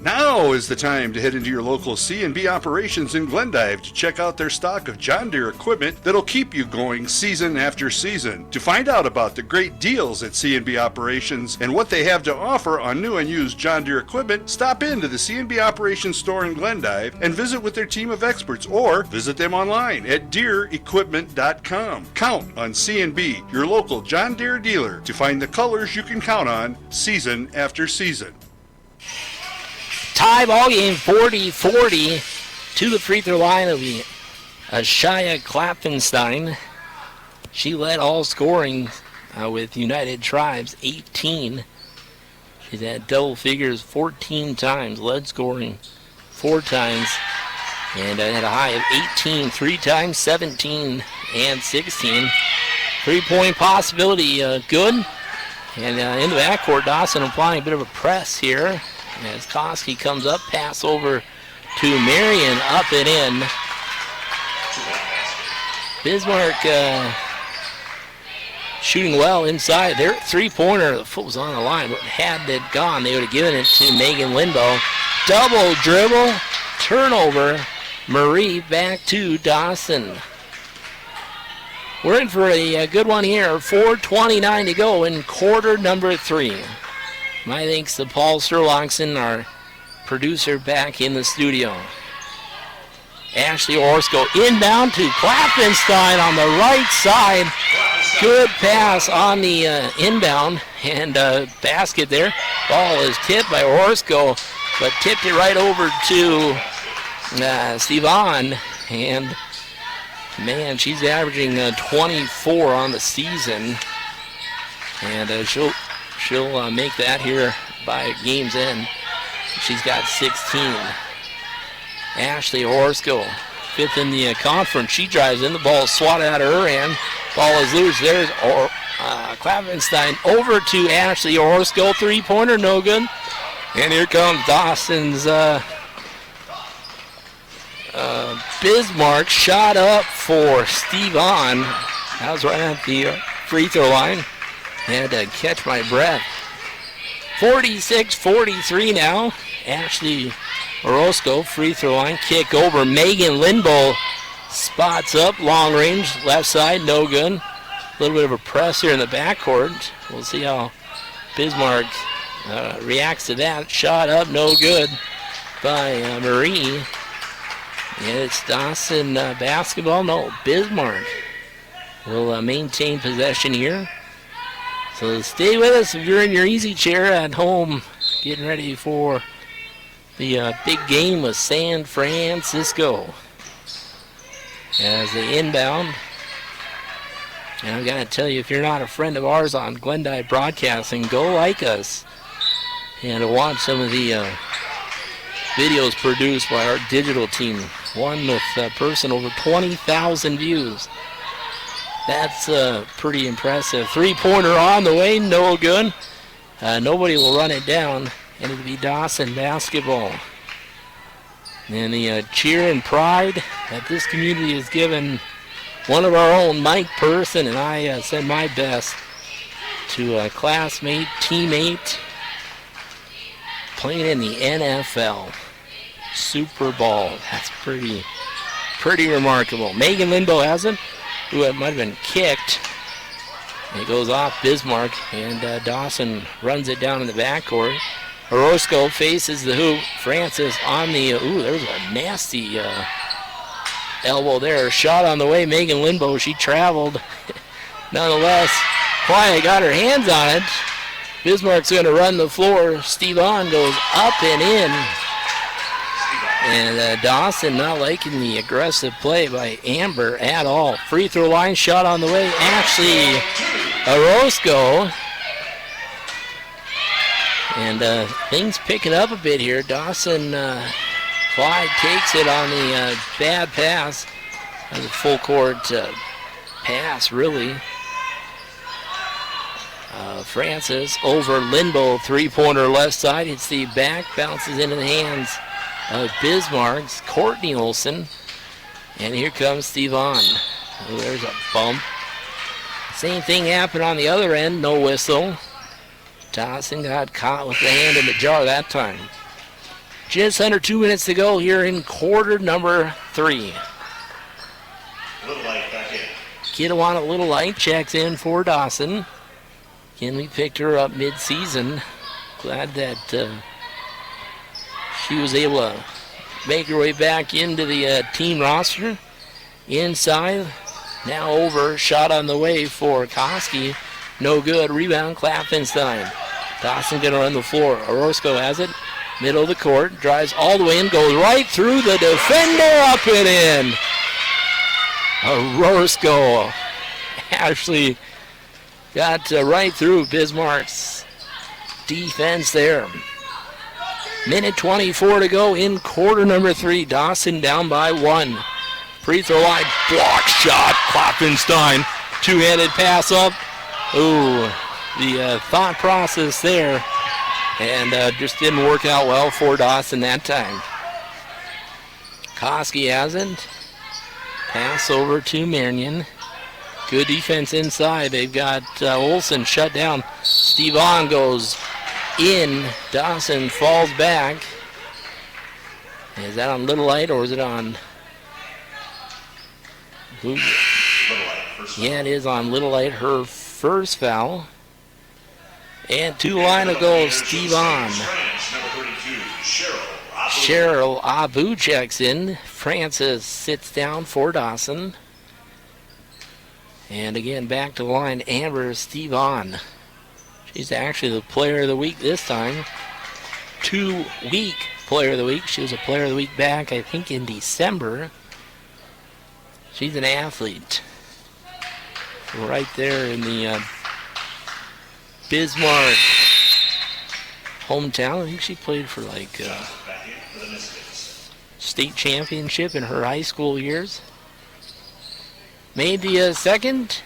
Now is the time to head into your local C&B operations in Glendive to check out their stock of John Deere equipment that'll keep you going season after season. To find out about the great deals at C&B operations and what they have to offer on new and used John Deere equipment, stop into the C&B operations store in Glendive and visit with their team of experts or visit them online at deereequipment.com. Count on C&B, your local John Deere dealer, to find the colors you can count on season after season. Tie ball game 40-40 to the free throw line of the Shia Klappenstein. She led all scoring with United Tribes, 18. She's had double figures 14 times, led scoring 4 times, and had a high of 18 3 times, 17 and 16. Three-point possibility, good. And in the backcourt, Dawson applying a bit of a press here. As Koski comes up, pass over to Marion, up and in. Bismarck shooting well inside. Their three-pointer, the foot was on the line, but had it gone, they would have given it to Megan Lindbo. Double dribble, turnover. Marie back to Dawson. We're in for a good one here. 4:29 to go in quarter number 3. My thanks to Paul Sturlockson, our producer, back in the studio. Ashley Orsko inbound to Klappenstein on the right side. Good pass on the inbound and basket there. Ball is tipped by Orsko, but tipped it right over to Sivan. And man, she's averaging 24 on the season. And she'll make that here by game's end. She's got 16. Ashley Orsko, 5th in the conference. She drives in. The ball is swatted out of her hand. Ball is loose. There's Klappenstein over to Ashley Orsko. Three-pointer, no good. And here comes Dawson's Bismarck. Shot up for Steve On. That was right at the free throw line. Had to catch my breath. 46-43 now. Ashley Orozco, free throw line, kick over. Megan Lindbo spots up, long range, left side, no good. A little bit of a press here in the backcourt. We'll see how Bismarck reacts to that. Shot up, no good by Marie. And it's Dawson basketball. No, Bismarck will maintain possession here. So stay with us if you're in your easy chair at home, getting ready for the big game with San Francisco. As they inbound. And I've got to tell you, if you're not a friend of ours on Glendive Broadcasting, go like us and watch some of the videos produced by our digital team. One with a person over 20,000 views. That's pretty impressive. Three-pointer on the way, no good. Nobody will run it down. And it'll be Dawson basketball. And the cheer and pride that this community has given one of our own, Mike Person, and I send my best to a classmate, teammate, playing in the NFL Super Bowl. That's pretty remarkable. Megan Lindbo has it, who might have been kicked. It goes off Bismarck, and Dawson runs it down in the backcourt. Orozco faces the hoop. Francis on the, there's a nasty elbow there. Shot on the way. Megan Lindbo, she traveled. Nonetheless, Quiet got her hands on it. Bismarck's going to run the floor. Steve On goes up and in. And Dawson not liking the aggressive play by Amber at all. Free throw line shot on the way. Ashley Orozco. And things picking up a bit here. Dawson, Clyde takes it on the bad pass. The full court pass, really. Francis over Lindbo, three-pointer left side. Hits the back, bounces into the hands of Bismarck's Courtney Olson. And here comes Steve On. Oh, there's a bump. Same thing happened on the other end, no whistle. Dawson got caught with the hand in the jar that time. Just under 2 minutes to go here in quarter number 3. Little light back in. Kitawana Little Light checks in for Dawson. Kinley picked her up mid-season. Glad that she was able to make her way back into the team roster. Inside, now over, shot on the way for Koski. No good, rebound, Klappenstein. Dawson gonna run the floor. Orozco has it, middle of the court, drives all the way in, goes right through the defender, up and in. Orozco actually got right through Bismarck's defense there. Minute 24 to go in quarter number 3. Dawson down by 1. Free throw line, block shot. Klappenstein Two-handed pass up. Ooh, the thought process there. And just didn't work out well for Dawson that time. Koski has it. Pass over to Marion. Good defense inside. They've got Olsen shut down. Steve On goes in. Dawson falls back. Is that on Little Light or is it on... Who? Yeah, it is on Little Light, her first foul. And to the line of goals, Steve On. Cheryl Abu checks in. Francis sits down for Dawson. And again, back to the line, Amber Steve On. She's actually the player of the week this time. 2-week player of the week. She was a player of the week back, I think, in December. She's an athlete. Right there in the Bismark hometown. I think she played for like state championship in her high school years. Made the second.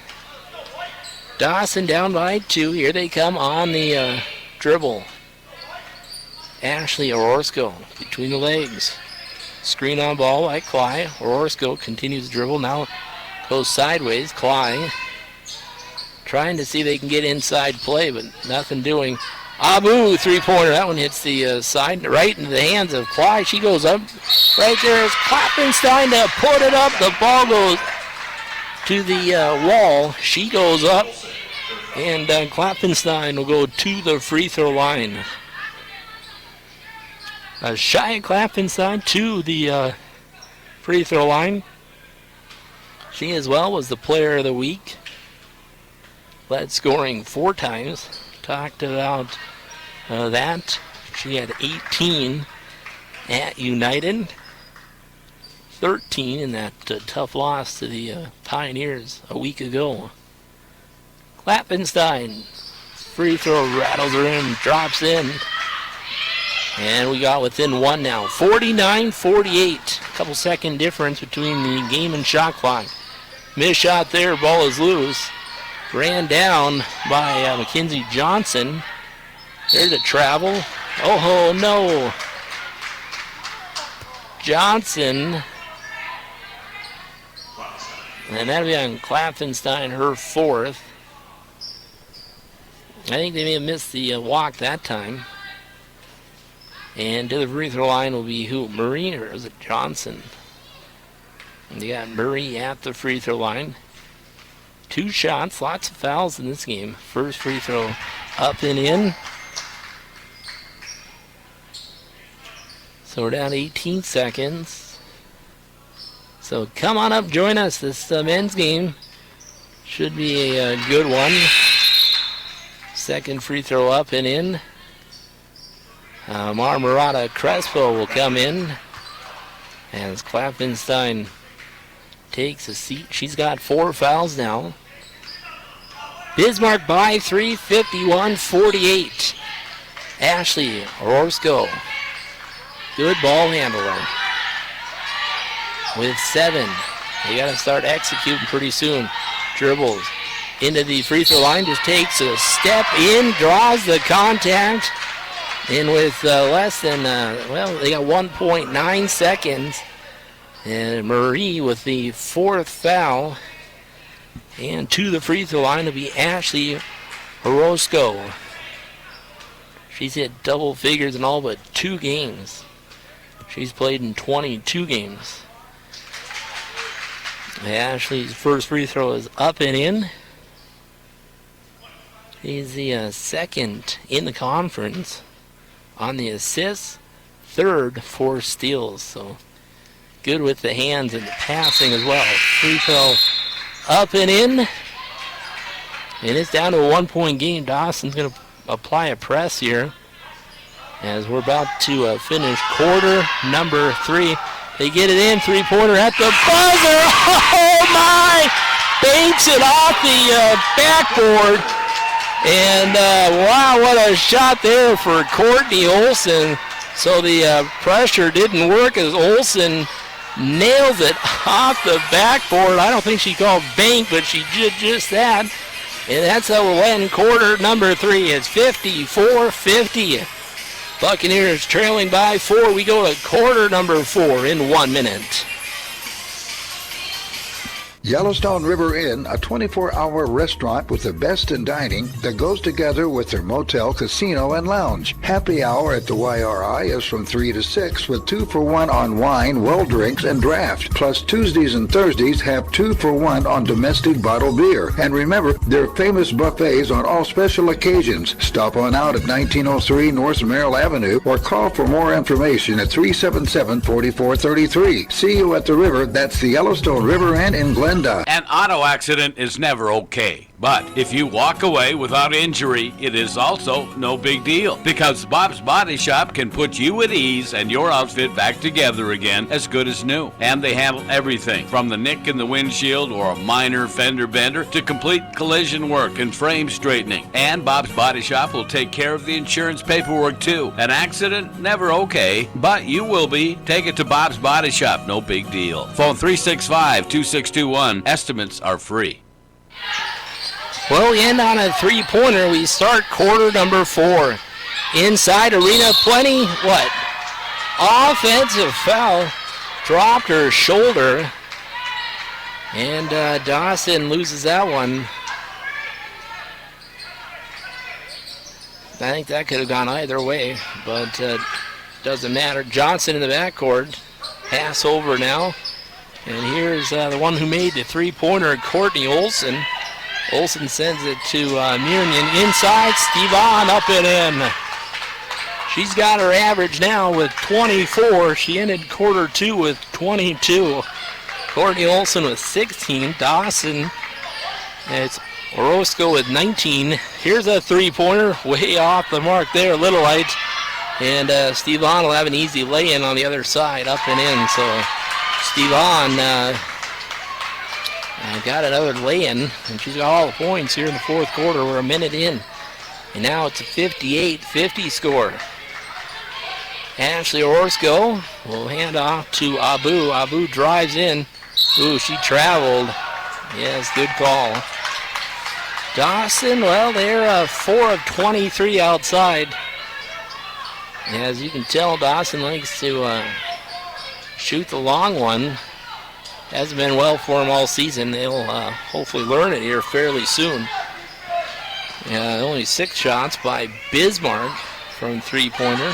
Dawson down by 2. Here they come on the dribble. Ashley Orozco between the legs. Screen on ball by Cly. Orozco continues to dribble. Now goes sideways. Cly trying to see if they can get inside play, but nothing doing. Abu, three-pointer. That one hits the side, right into the hands of Cly. She goes up. Right there is Kloppenstein to put it up. The ball goes to the wall. She goes up, and Kloppenstein will go to the free throw line. Shia Kloppenstein to the free throw line. She as well was the player of the week. Led scoring 4 times. Talked about that. She had 18 at United. 13 in that tough loss to the Pioneers a week ago. Klappenstein, free throw, rattles her in, drops in. And we got within 1 now. 49-48. Couple second difference between the game and shot clock. Missed shot there, ball is loose. Ran down by Mackenzie Johnson. There's a travel. Oh no. Johnson. And that'll be on Klappenstein, her 4th. I think they may have missed the walk that time. And to the free throw line will be who? Murray, or is it Johnson? And they got Murray at the free throw line. 2 shots, lots of fouls in this game. First free throw up and in. So we're down 18 seconds. So come on up, join us. This men's game should be a good one. Second free throw up and in. Marmorada Crespo will come in as Klappenstein takes a seat. She's got 4 fouls now. Bismarck by 3, 51-48. Ashley Orozco, good ball handler. With 7, they got to start executing pretty soon. Dribbles into the free throw line, just takes a step in, draws the contact. And with less than, they got 1.9 seconds. And Marie with the 4th foul. And to the free throw line will be Ashley Orozco. She's hit double figures in all but 2 games. She's played in 22 games. Ashley's first free throw is up and in. He's the second in the conference on the assists, 3rd for steals. So good with the hands and the passing as well. Free throw up and in. And it's down to a 1-point game. Dawson's going to apply a press here as we're about to finish quarter number 3. They get it in, 3-pointer at the buzzer. Oh my! Banks it off the backboard. And wow, what a shot there for Courtney Olson. So the pressure didn't work as Olson nails it off the backboard. I don't think she called bank, but she did just that. And that's how we'll end quarter number 3. It's 54-50. Buccaneers trailing by 4. We go to quarter number 4 in 1 minute. Yellowstone River Inn, a 24-hour restaurant with the best in dining that goes together with their motel, casino, and lounge. Happy hour at the YRI is from 3 to 6 with 2 for 1 on wine, well drinks, and draft. Plus Tuesdays and Thursdays have 2 for 1 on domestic bottled beer. And remember, their famous buffets on all special occasions. Stop on out at 1903 North Merrill Avenue or call for more information at 377-4433. See you at the river. That's the Yellowstone River Inn in Glendale. An auto accident is never okay, but if you walk away without injury, it is also no big deal, because Bob's Body Shop can put you at ease and your outfit back together again as good as new. And they handle everything from the nick in the windshield or a minor fender bender to complete collision work and frame straightening. And Bob's Body Shop will take care of the insurance paperwork too. An accident, never okay, but you will be. Take it to Bob's Body Shop, no big deal. Phone 365-2621. Estimates are free. Well, we end on a three-pointer. We start quarter number 4. Inside arena, plenty, offensive foul. Dropped her shoulder. And Dawson loses that one. I think that could have gone either way, but doesn't matter. Johnson in the backcourt. Pass over now. And here's the one who made the three-pointer, Courtney Olson. Olson sends it to Miriam inside. Stevon up and in. She's got her average now with 24. She ended quarter 2 with 22. Courtney Olson with 16. Dawson, it's Orozco with 19. Here's a three-pointer, way off the mark there, Little Light. And Stevon will have an easy lay-in on the other side, up and in. So Stevon got another lay-in, and she's got all the points here in the fourth quarter. We're a minute in, and now it's a 58-50 score. Ashley Orozco will hand off to Abu. Abu drives in. Ooh, she traveled. Yes, good call. Dawson, well, they're 4 of 23 outside. As you can tell, Dawson likes to shoot the long one. Hasn't been well for them all season. They'll hopefully learn it here fairly soon. Only 6 shots by Bismark from three-pointer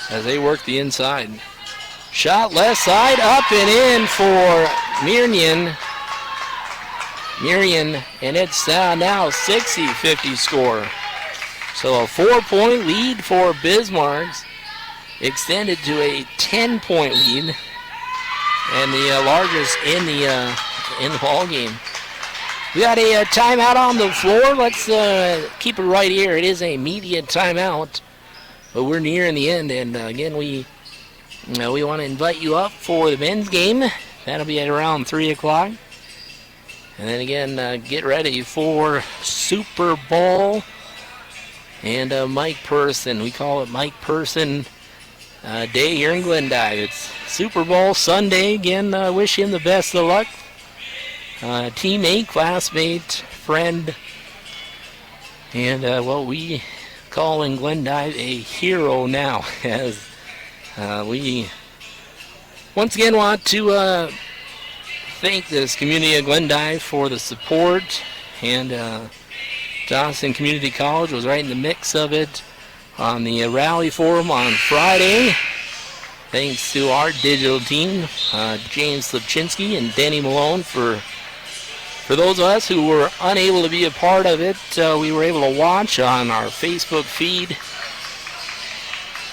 as they work the inside. Shot left side, up and in for Miriam. And it's now 60-50 score. So a 4-point lead for Bismarck, extended to a 10-point lead, and the largest in the ball game. We got a timeout on the floor. Let's keep it right here. It is a media timeout, but we're nearing the end. And again, we want to invite you up for the men's game. That'll be at around 3 o'clock. And then again, get ready for Super Bowl and Mike Person. We call it Mike Person Day here in Glendive. It's Super Bowl Sunday. Again, wish him the best of luck. Teammate, classmate, friend, and what we call in Glendive a hero now, as we once again want to thank this community of Glendive for the support, and Dawson Community College was right in the mix of it on the rally forum on Friday. Thanks to our digital team, James Slipczynski and Danny Malone. For those of us who were unable to be a part of it, we were able to watch on our Facebook feed.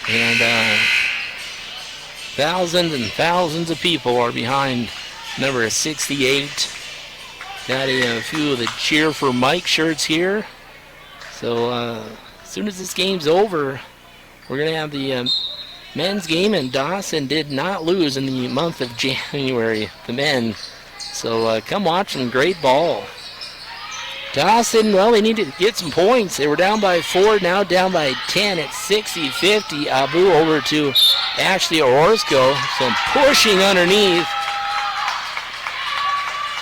And thousands and thousands of people are behind number 68. Got a few of the Cheer for Mike shirts here. So as soon as this game's over, we're going to have the men's game, and Dawson did not lose in the month of January, the men. So come watch some great ball. Dawson, well, they need to get some points. They were down by 4, now down by 10 at 60-50. Abu over to Ashley Orozco. Some pushing underneath.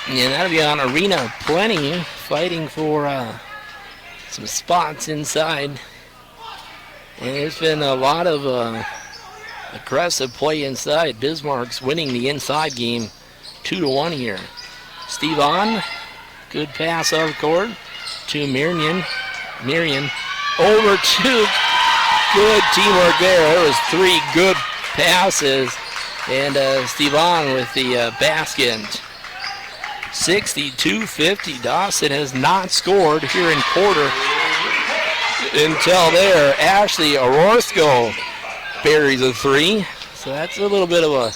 And that'll be on Arena Plenty, fighting for some spots inside. And there's been a lot of aggressive play inside. Bismarck's winning the inside game 2-1 here. Steve on. Good pass out of court to Miriam. Over to. Good teamwork there. There was 3 good passes. And Steve on with the basket. 62-50. Dawson has not scored here in quarter until there. Ashley Orozco buries a 3. So that's a little bit of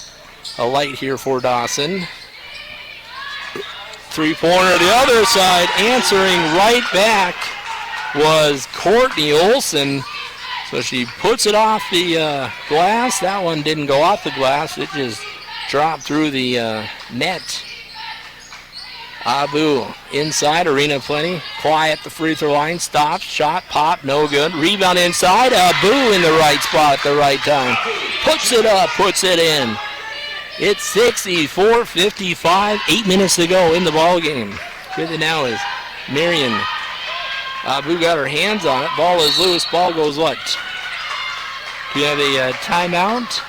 a light here for Dawson. 3-pointer the other side. Answering right back was Courtney Olson. So she puts it off the glass. That one didn't go off the glass. It just dropped through the net. Abu inside, Arena Plenty. Quiet the free throw line. Stops. Shot. Pop. No good. Rebound inside. Abu in the right spot at the right time. Puts it up. Puts it in. It's 64-55. 8 minutes to go in the ball game. With it now is Marion. Abu got her hands on it. Ball is loose. Ball goes what? Do you have a timeout?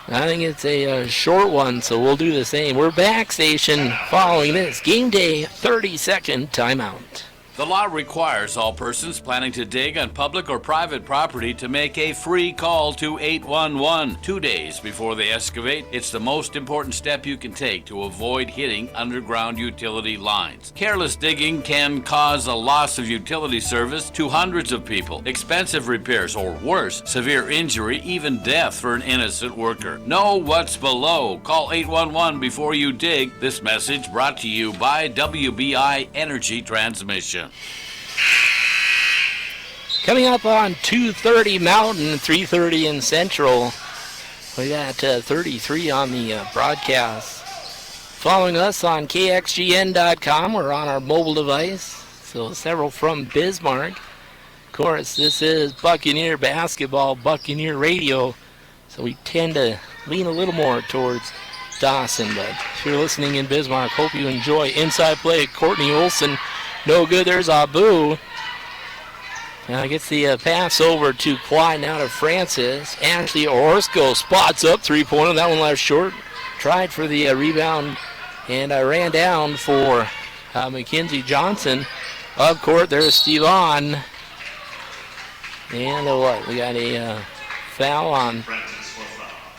I think it's a short one, so we'll do the same. We're back station following this game day 30-second timeout. The law requires all persons planning to dig on public or private property to make a free call to 811 2 days before they excavate. It's the most important step you can take to avoid hitting underground utility lines. Careless digging can cause a loss of utility service to hundreds of people, expensive repairs, or worse, severe injury, even death for an innocent worker. Know what's below. Call 811 before you dig. This message brought to you by WBI Energy Transmission. Coming up on 2:30 Mountain, 3:30 in Central. We got 33 on the broadcast. Following us on KXGN.com. We're on our mobile device. So several from Bismarck. Of course, this is Buccaneer basketball, Buccaneer radio. So we tend to lean a little more towards Dawson. But if you're listening in Bismarck, hope you enjoy inside play. Courtney Olson. No good. There's Abu. Now gets the pass over to Clyde, now to Francis. Ashley Orozco spots up 3-pointer. That one left short. Tried for the rebound and ran down for Mackenzie Johnson. Up court, there's Steve on. And what? We got a foul on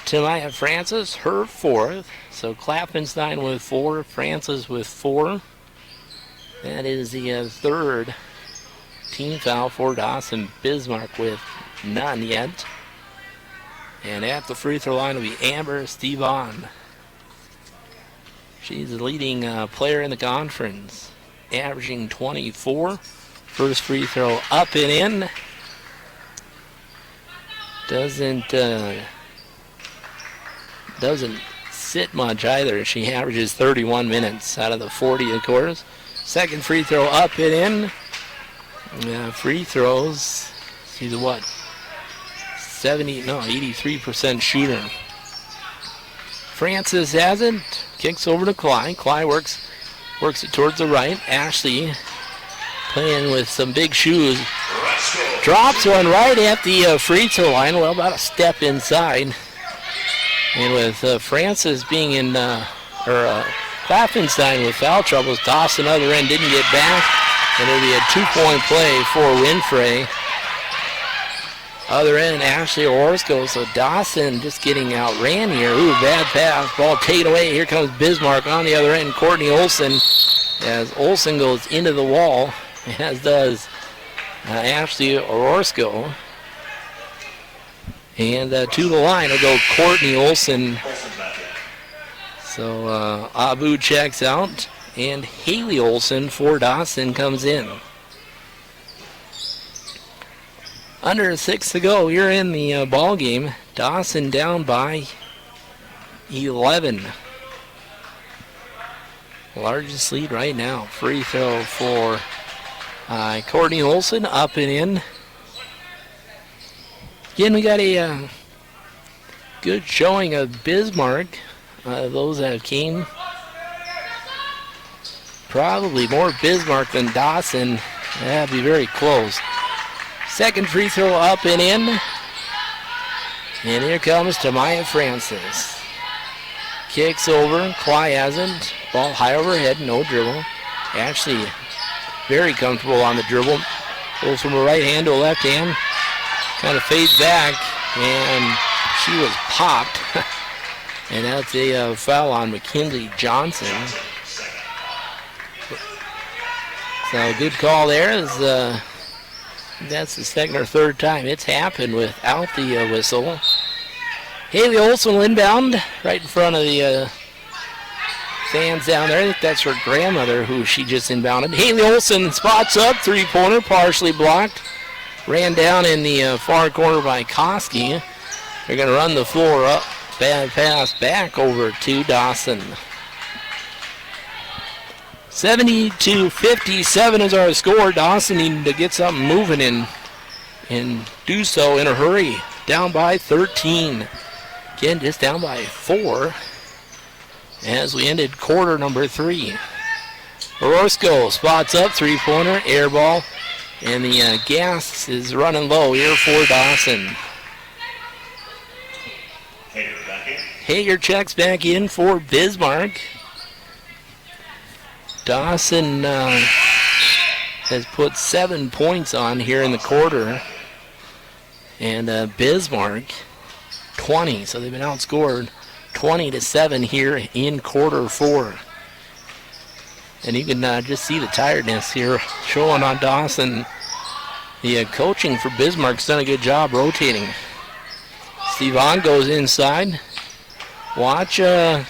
Tamaya Francis, her 4th. So Klappenstein with 4, Francis with 4. That is the 3rd team foul for Dawson. Bismarck with none yet. And at the free throw line will be Amber Stevon. She's the leading player in the conference, averaging 24. First free throw up and in. Doesn't sit much either. She averages 31 minutes out of the 40, of course. Second free throw up and in. Free throws. See the what? 83% shooter. Francis has it. Kicks over to Clyde. Clyde works it towards the right. Ashley playing with some big shoes. Drops one right at the free throw line. Well, about a step inside. And with Francis being in, Klappenstein with foul troubles. Dawson other end didn't get back. And it'll be a 2-point play for Winfrey. Other end, Ashley Orozco. So Dawson just getting outran here. Ooh, bad pass. Ball taken away. Here comes Bismarck on the other end. Courtney Olson, as Olson goes into the wall, as does Ashley Orozco. And to the line will go Courtney Olson. So Abu checks out, and Haley Olson for Dawson comes in. Under 6 to go here in the ball game. Dawson down by 11. Largest lead right now. Free throw for Courtney Olson, up and in. Again, we got a good showing of Bismark. Those that came, probably more Bismark than Dawson. That'd be very close. Second free throw up and in. And here comes Tamaya Francis. Kicks over, Cly hasn't. Ball high overhead, no dribble. Actually, very comfortable on the dribble. Goes from a right hand to a left hand. Kind of fades back, and she was popped. And that's a foul on Mackenzie Johnson. So good call there. That's the second or third time it's happened without the whistle. Haley Olson will inbound right in front of the fans down there. I think that's her grandmother who she just inbounded. Haley Olson spots up, three-pointer, partially blocked. Ran down in the far corner by Koski. They're going to run the floor up. Bad pass back over to Dawson. 70-57 is our score. Dawson needing to get something moving and do so in a hurry. Down by 13. Again, just down by 4 as we ended quarter number 3. Orozco spots up, three-pointer, air ball, and the gas is running low here for Dawson. Hager checks back in for Bismarck. Dawson has put 7 points on here in the quarter. And Bismarck, 20. So they've been outscored 20-7 here in quarter 4. And you can just see the tiredness here showing on Dawson. The coaching for Bismarck's done a good job rotating. Stevon goes inside. Watch the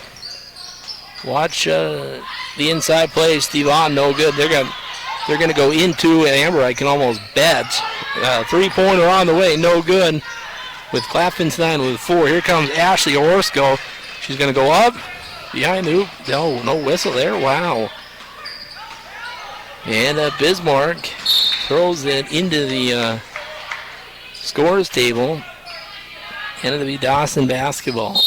inside play. Stevon, no good. They're gonna go into Amber. I can almost bet. Three-pointer on the way, no good. With Claffinstein with 4. Here comes Ashley Orozco. She's gonna go up behind the hoop. No whistle there. Wow. And Bismarck throws it into the scores table. And it'll be Dawson basketball.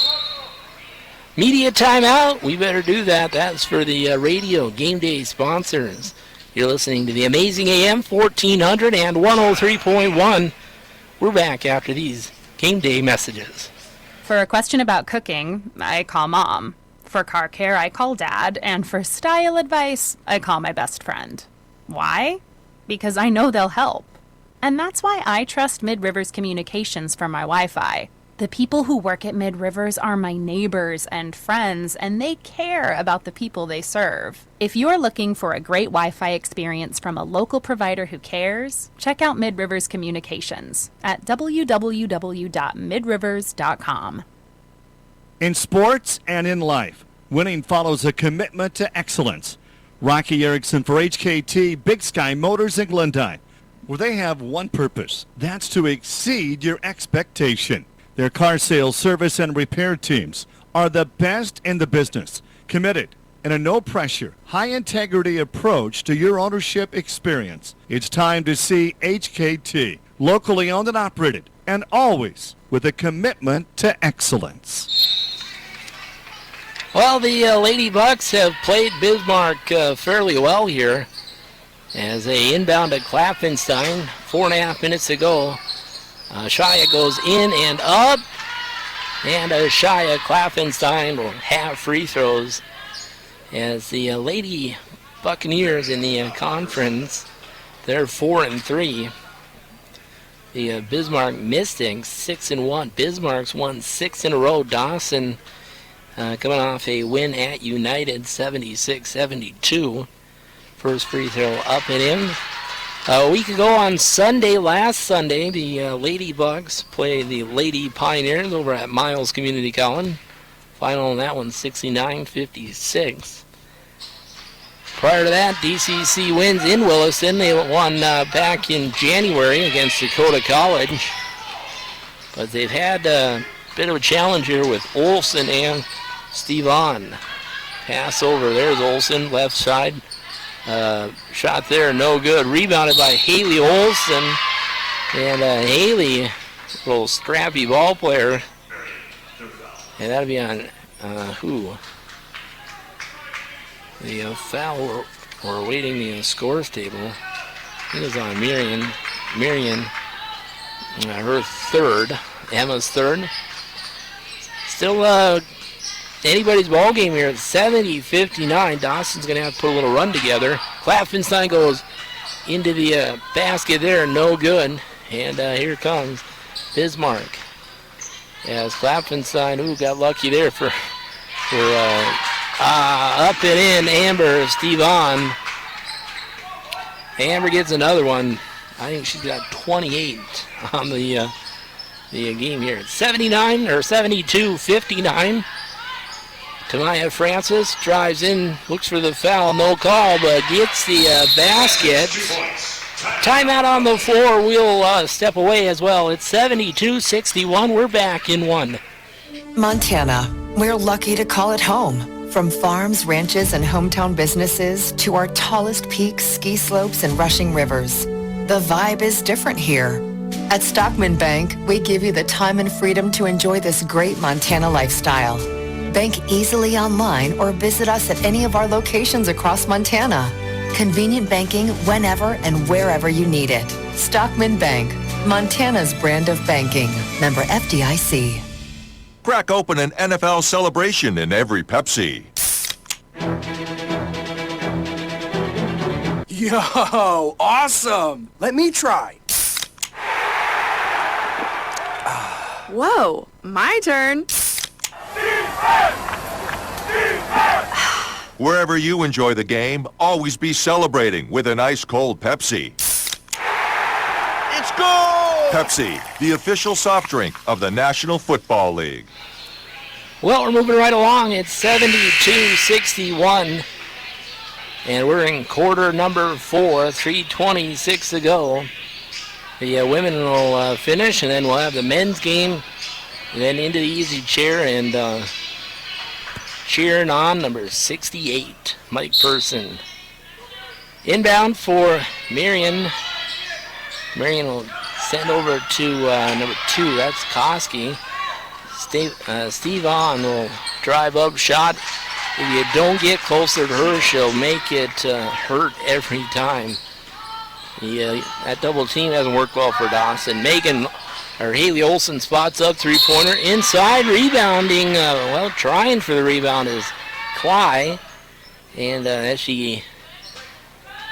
Media timeout. We better do that. That's for the radio game day sponsors. You're listening to the Amazing AM 1400 and 103.1. We're back after these game day messages. For a question about cooking, I call Mom. For car care, I call Dad. And for style advice, I call my best friend. Why? Because I know they'll help. And that's why I trust Mid-Rivers Communications for my Wi-Fi. The people who work at Mid-Rivers are my neighbors and friends, and they care about the people they serve. If you're looking for a great Wi-Fi experience from a local provider who cares, check out Mid-Rivers Communications at www.midrivers.com. In sports and in life, winning follows a commitment to excellence. Rocky Erickson for HKT Big Sky Motors in Glendive, where they have one purpose. That's to exceed your expectation. Their car sales, service, and repair teams are the best in the business, committed in a no-pressure, high-integrity approach to your ownership experience. It's time to see HKT, locally owned and operated, and always with a commitment to excellence. Well, the Lady Bucs have played Bismarck fairly well here as they inbound at Claffinstein. 4.5 minutes to go. Shia goes in and up, and Shia Claffinstein will have free throws as the Lady Buccaneers in the conference, they're 4-3. The Bismarck Mystics 6-1. Bismarck's won 6 in a row. Dawson coming off a win at United 76-72. First free throw up and in. A week ago on Sunday, last Sunday, the Lady Bucs played the Lady Pioneers over at Miles Community College. Final on that one, 69-56. Prior to that, DCC wins in Williston. They won back in January against Dakota College. But they've had a bit of a challenge here with Olson and Stevon. Pass over, there's Olson, left side. Shot there, no good. Rebounded by Haley Olson. And Haley little scrappy ball player. And that'll be on who? The foul, we're awaiting the scores table. It is on Marion, her third, Emma's third. Still anybody's ball game here at 70-59. Dawson's going to have to put a little run together. Klapfenstein goes into the basket there, no good. And here comes Bismark. As Klapfenstein, got lucky there for up and in. Amber Stevon. Amber gets another one. I think she's got 28 on the game here. It's 79 or 72-59. Tamaya Francis drives in, looks for the foul, no call, but gets the basket. Timeout on the floor. We'll step away as well. It's 72-61. We're back in one. Montana, we're lucky to call it home. From farms, ranches, and hometown businesses to our tallest peaks, ski slopes, and rushing rivers, the vibe is different here. At Stockman Bank, we give you the time and freedom to enjoy this great Montana lifestyle. Bank easily online or visit us at any of our locations across Montana. Convenient banking whenever and wherever you need it. Stockman Bank, Montana's brand of banking. Member FDIC. Crack open an NFL celebration in every Pepsi. Yo, awesome! Let me try. Whoa, my turn. Wherever you enjoy the game, always be celebrating with an ice cold Pepsi. It's goal! Pepsi, the official soft drink of the National Football League. Well, we're moving right along. It's 72-61. And we're in quarter number 4, 3:26 to go. The women will finish, and then we'll have the men's game. And then into the easy chair, and cheering on number 68, Mike Person. Inbound for Marion. Marion will send over to number 2. That's Koski. Steve On will drive up shot. If you don't get closer to her, she'll make it hurt every time. That double team hasn't worked well for Dawson. Haley Olsen spots up three-pointer. Inside, rebounding, trying for the rebound is Cly. And as she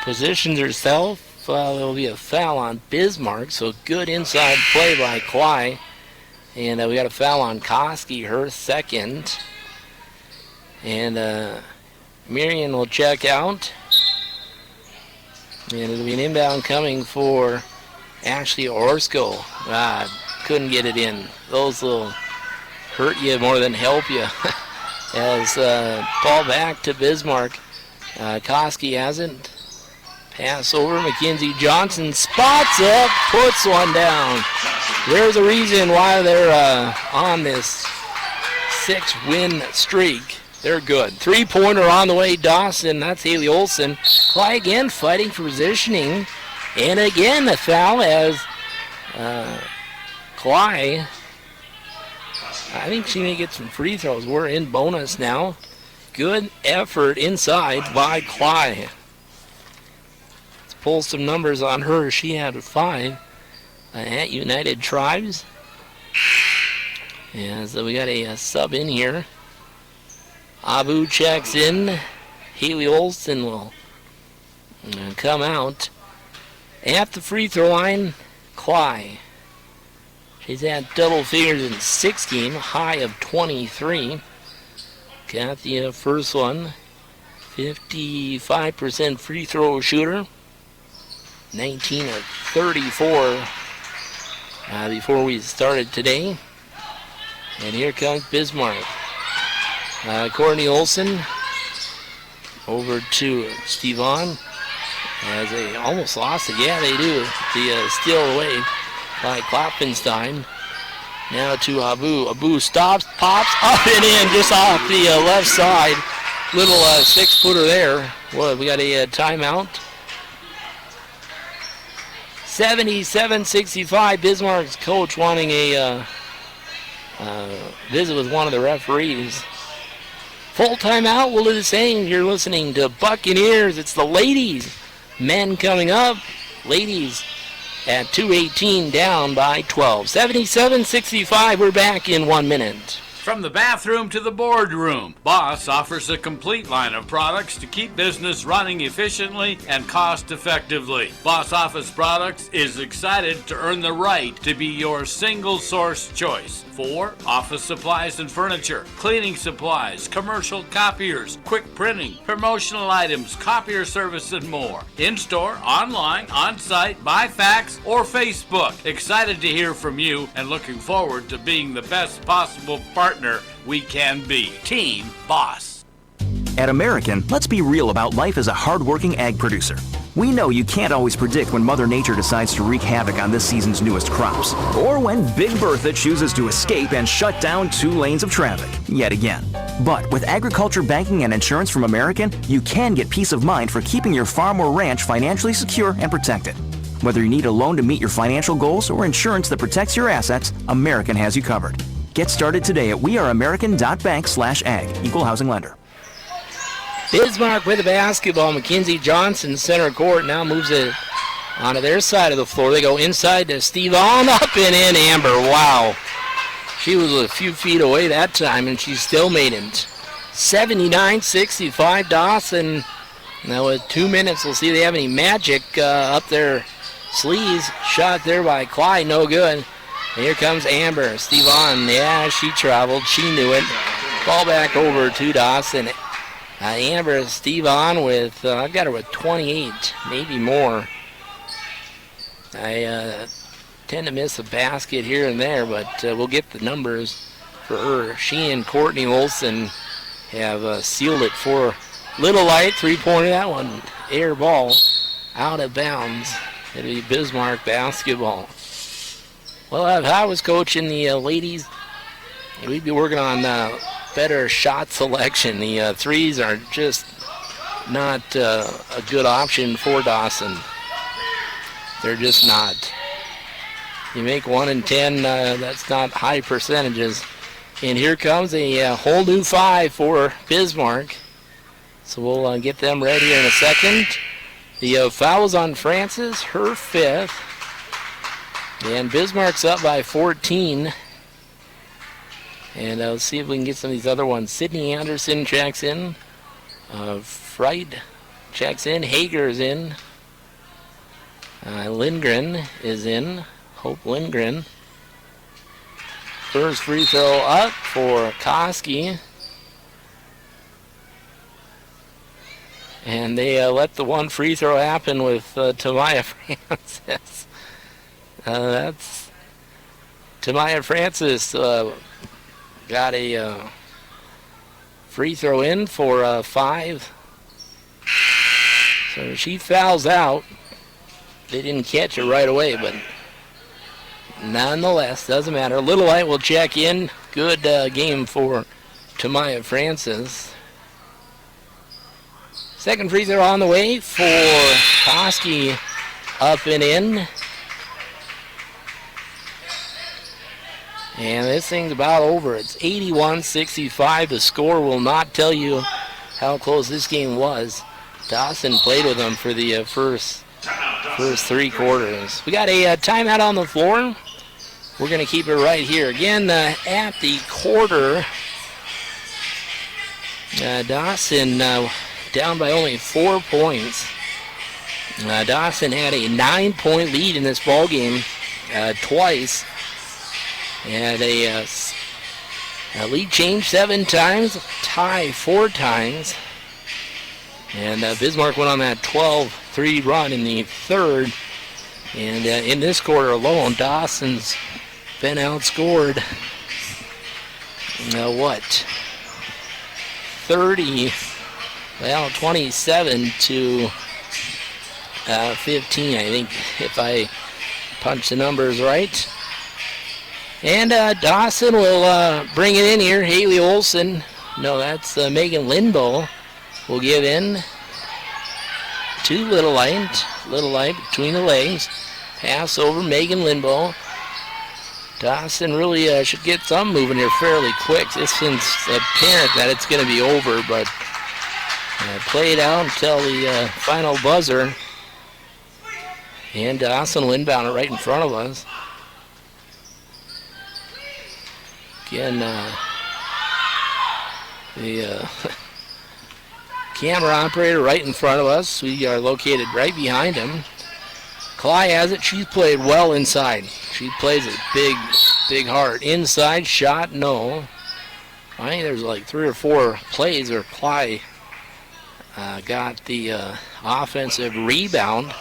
positions herself, there'll be a foul on Bismark. So good inside play by Cly. And we got a foul on Koski, her second. And Marion will check out. And it'll be an inbound coming for Ashley Orsko. Couldn't get it in. Those will hurt you more than help you. As ball back to Bismark. Koski hasn't. Pass over. Mackenzie Johnson spots up, puts one down. There's a reason why they're on this 6-win streak. They're good. Three-pointer on the way, Dawson. That's Haley Olsen. Cly again fighting for positioning. And again the foul as Cly. I think she may get some free throws. We're in bonus now. Good effort inside by Cly. Let's pull some numbers on her. She had 5 at United Tribes. And so we got a sub in here. Abu checks in. Haley Olsen will come out. At the free throw line, Cly. She's had double figures in 6 games, high of 23. Got the first one. 55% free throw shooter. 19 of 34 before we started today. And here comes Bismarck. Courtney Olsen over to Stevon as they almost lost it. Yeah, they do. The steal away by Klopfenstein. Now to Abu. Abu stops, pops up and in just off the left side. Little 6-footer there. Well, we got a timeout. 77-65. Bismarck's coach wanting a visit with one of the referees. Full timeout, we'll do the same. You're listening to Buccaneers. It's the ladies. Men coming up. Ladies at 2:18 down by 12. 77-65. We're back in 1 minute. From the bathroom to the boardroom, Boss offers a complete line of products to keep business running efficiently and cost-effectively. Boss Office Products is excited to earn the right to be your single source choice for office supplies and furniture, cleaning supplies, commercial copiers, quick printing, promotional items, copier service, and more. In-store, online, on-site, by fax, or Facebook. Excited to hear from you and looking forward to being the best possible partner we can be. Team Boss. At American, let's be real about life as a hard-working ag producer. We know you can't always predict when Mother Nature decides to wreak havoc on this season's newest crops, or when Big Bertha chooses to escape and shut down 2 lanes of traffic, yet again. But with agriculture banking and insurance from American, you can get peace of mind for keeping your farm or ranch financially secure and protected. Whether you need a loan to meet your financial goals or insurance that protects your assets, American has you covered. Get started today at weareamerican.bank/ag. Equal housing lender. Bismarck with the basketball. Mackenzie Johnson, center court, now moves it onto their side of the floor. They go inside to Steve on, up and in. Amber, wow. She was a few feet away that time, and she still made it. 79-65 Dawson. Now with 2 minutes, we'll see if they have any magic up their sleeves. Shot there by Clyde, no good. And here comes Amber. Steve on, yeah, she traveled. She knew it. Ball back over to Dawson. Amber, Steve on with, I've got her with 28, maybe more. I tend to miss a basket here and there, but we'll get the numbers for her. She and Courtney Olson have sealed it for Little Light. 3-pointer, that one, air ball, out of bounds. It'll be Bismarck basketball. Well, if I was coaching the ladies, we'd be working on better shot selection. The threes are just not a good option for Dawson. They're just not. You make 1 in 10, that's not high percentages. And here comes a whole new 5 for Bismarck. So we'll get them ready here in a second. The foul's on Francis, her 5th. And Bismarck's up by 14. And let's see if we can get some of these other ones. Sydney Anderson checks in. Fried checks in. Hager's in. Lindgren is in. Hope Lindgren. First free throw up for Koski. And they let the one free throw happen with Tamaya Francis. That's Tamaya Francis got a free throw in for 5. So she fouls out. They didn't catch it right away, but nonetheless, doesn't matter. Little Light will check in. Good game for Tamaya Francis. Second free throw on the way for Koski, up and in. And this thing's about over. It's 81-65. The score will not tell you how close this game was. Dawson played with them for the first 3 quarters. We got a timeout on the floor. We're going to keep it right here. Again, at the quarter, Dawson down by only 4 points. Dawson had a 9-point lead in this ball game twice. And a lead change 7 times, tie 4 times. And Bismarck went on that 12-3 run in the third. And in this quarter alone, Dawson's been outscored, 27 to 15, I think, if I punch the numbers right. And Dawson will bring it in here. Haley Olson, no, that's Megan Lindbo, will give in to Little Light. Little Light between the legs. Pass over Megan Lindbo. Dawson really should get some moving here fairly quick. It's apparent that it's going to be over, but play it out until the final buzzer. And Dawson will inbound it right in front of us. Again, the camera operator right in front of us. We are located right behind him. Cly has it. She's played well inside. She plays it big hard. Inside shot, no. I think there's like 3 or 4 plays where Cly got the offensive rebound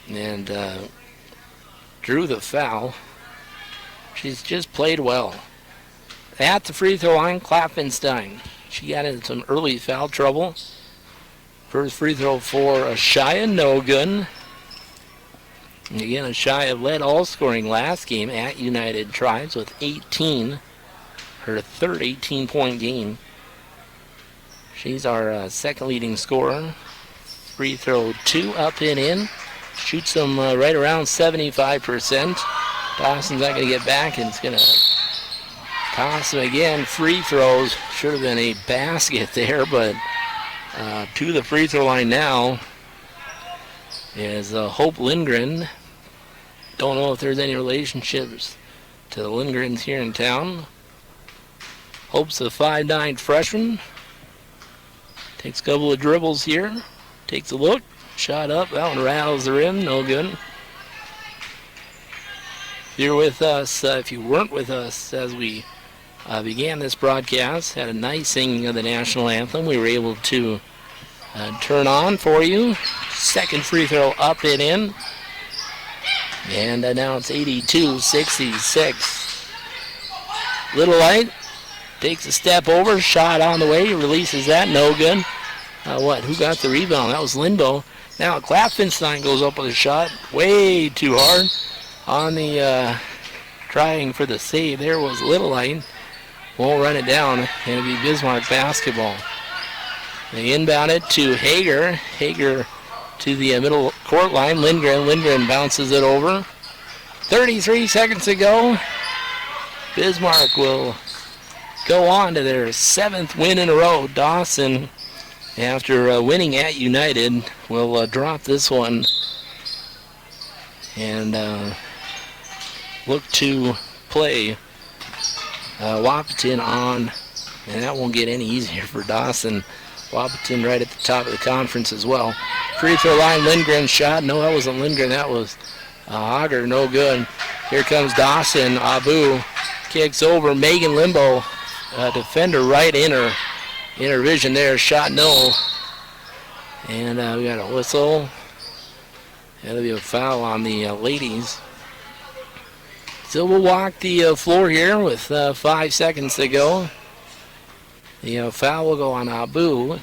and drew the foul. She's just played well. At the free throw line, Klappenstein. She got into some early foul trouble. First free throw for Ashaya, no good. And again, Ashaya led all scoring last game at United Tribes with 18, her third 18-point game. She's our second leading scorer. Free throw 2 up and in. Shoots them right around 75%. Dawson's not going to get back, and it's going to cost him again. Free throws. Should have been a basket there, but to the free throw line now is Hope Lindgren. Don't know if there's any relationships to the Lindgrens here in town. Hope's a 5'9" freshman. Takes a couple of dribbles here. Takes a look. Shot up. That one rattles the rim. No good. If you're with us, if you weren't with us as we began this broadcast, had a nice singing of the national anthem. We were able to turn on for you. Second free throw up and in. And now it's 82-66. Little Light takes a step over. Shot on the way. Releases that. No good. Who got the rebound? That was Lindbo. Now Klappenstein goes up with a shot. Way too hard. On the trying for the save there was Little Light. Won't run it down. And it'll be Bismarck basketball. They inbound it to Hager. Hager to the middle court line. Lindgren bounces it over. 33 seconds to go. Bismarck will go on to their 7th win in a row. Dawson, after winning at United, will drop this one and look to play Wahpeton on, and that won't get any easier for Dawson. Wahpeton right at the top of the conference as well. Free throw line, Lindgren shot. No, that wasn't Lindgren. That was Hager. No good. Here comes Dawson. Abu kicks over. Megan Limbo, defender right in her vision there. Shot no. And we got a whistle. That'll be a foul on the ladies. So we'll walk the floor here with 5 seconds to go. The foul will go on Abu.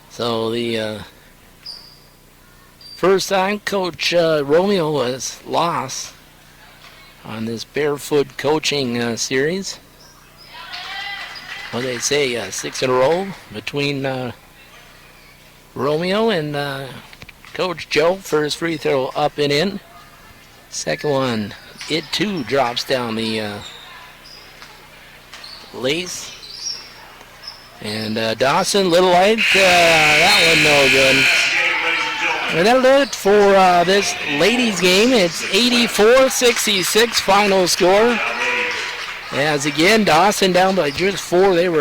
So the first time Coach Romeo was lost on this barefoot coaching series. What they say, 6 in a row between Romeo and Coach Joe. First free throw up and in. Second one, it too drops down the lace. And Dawson, Little Light, that one no good. And that'll do it for this ladies game. It's 84-66 final score. As again, Dawson down by just 4. They were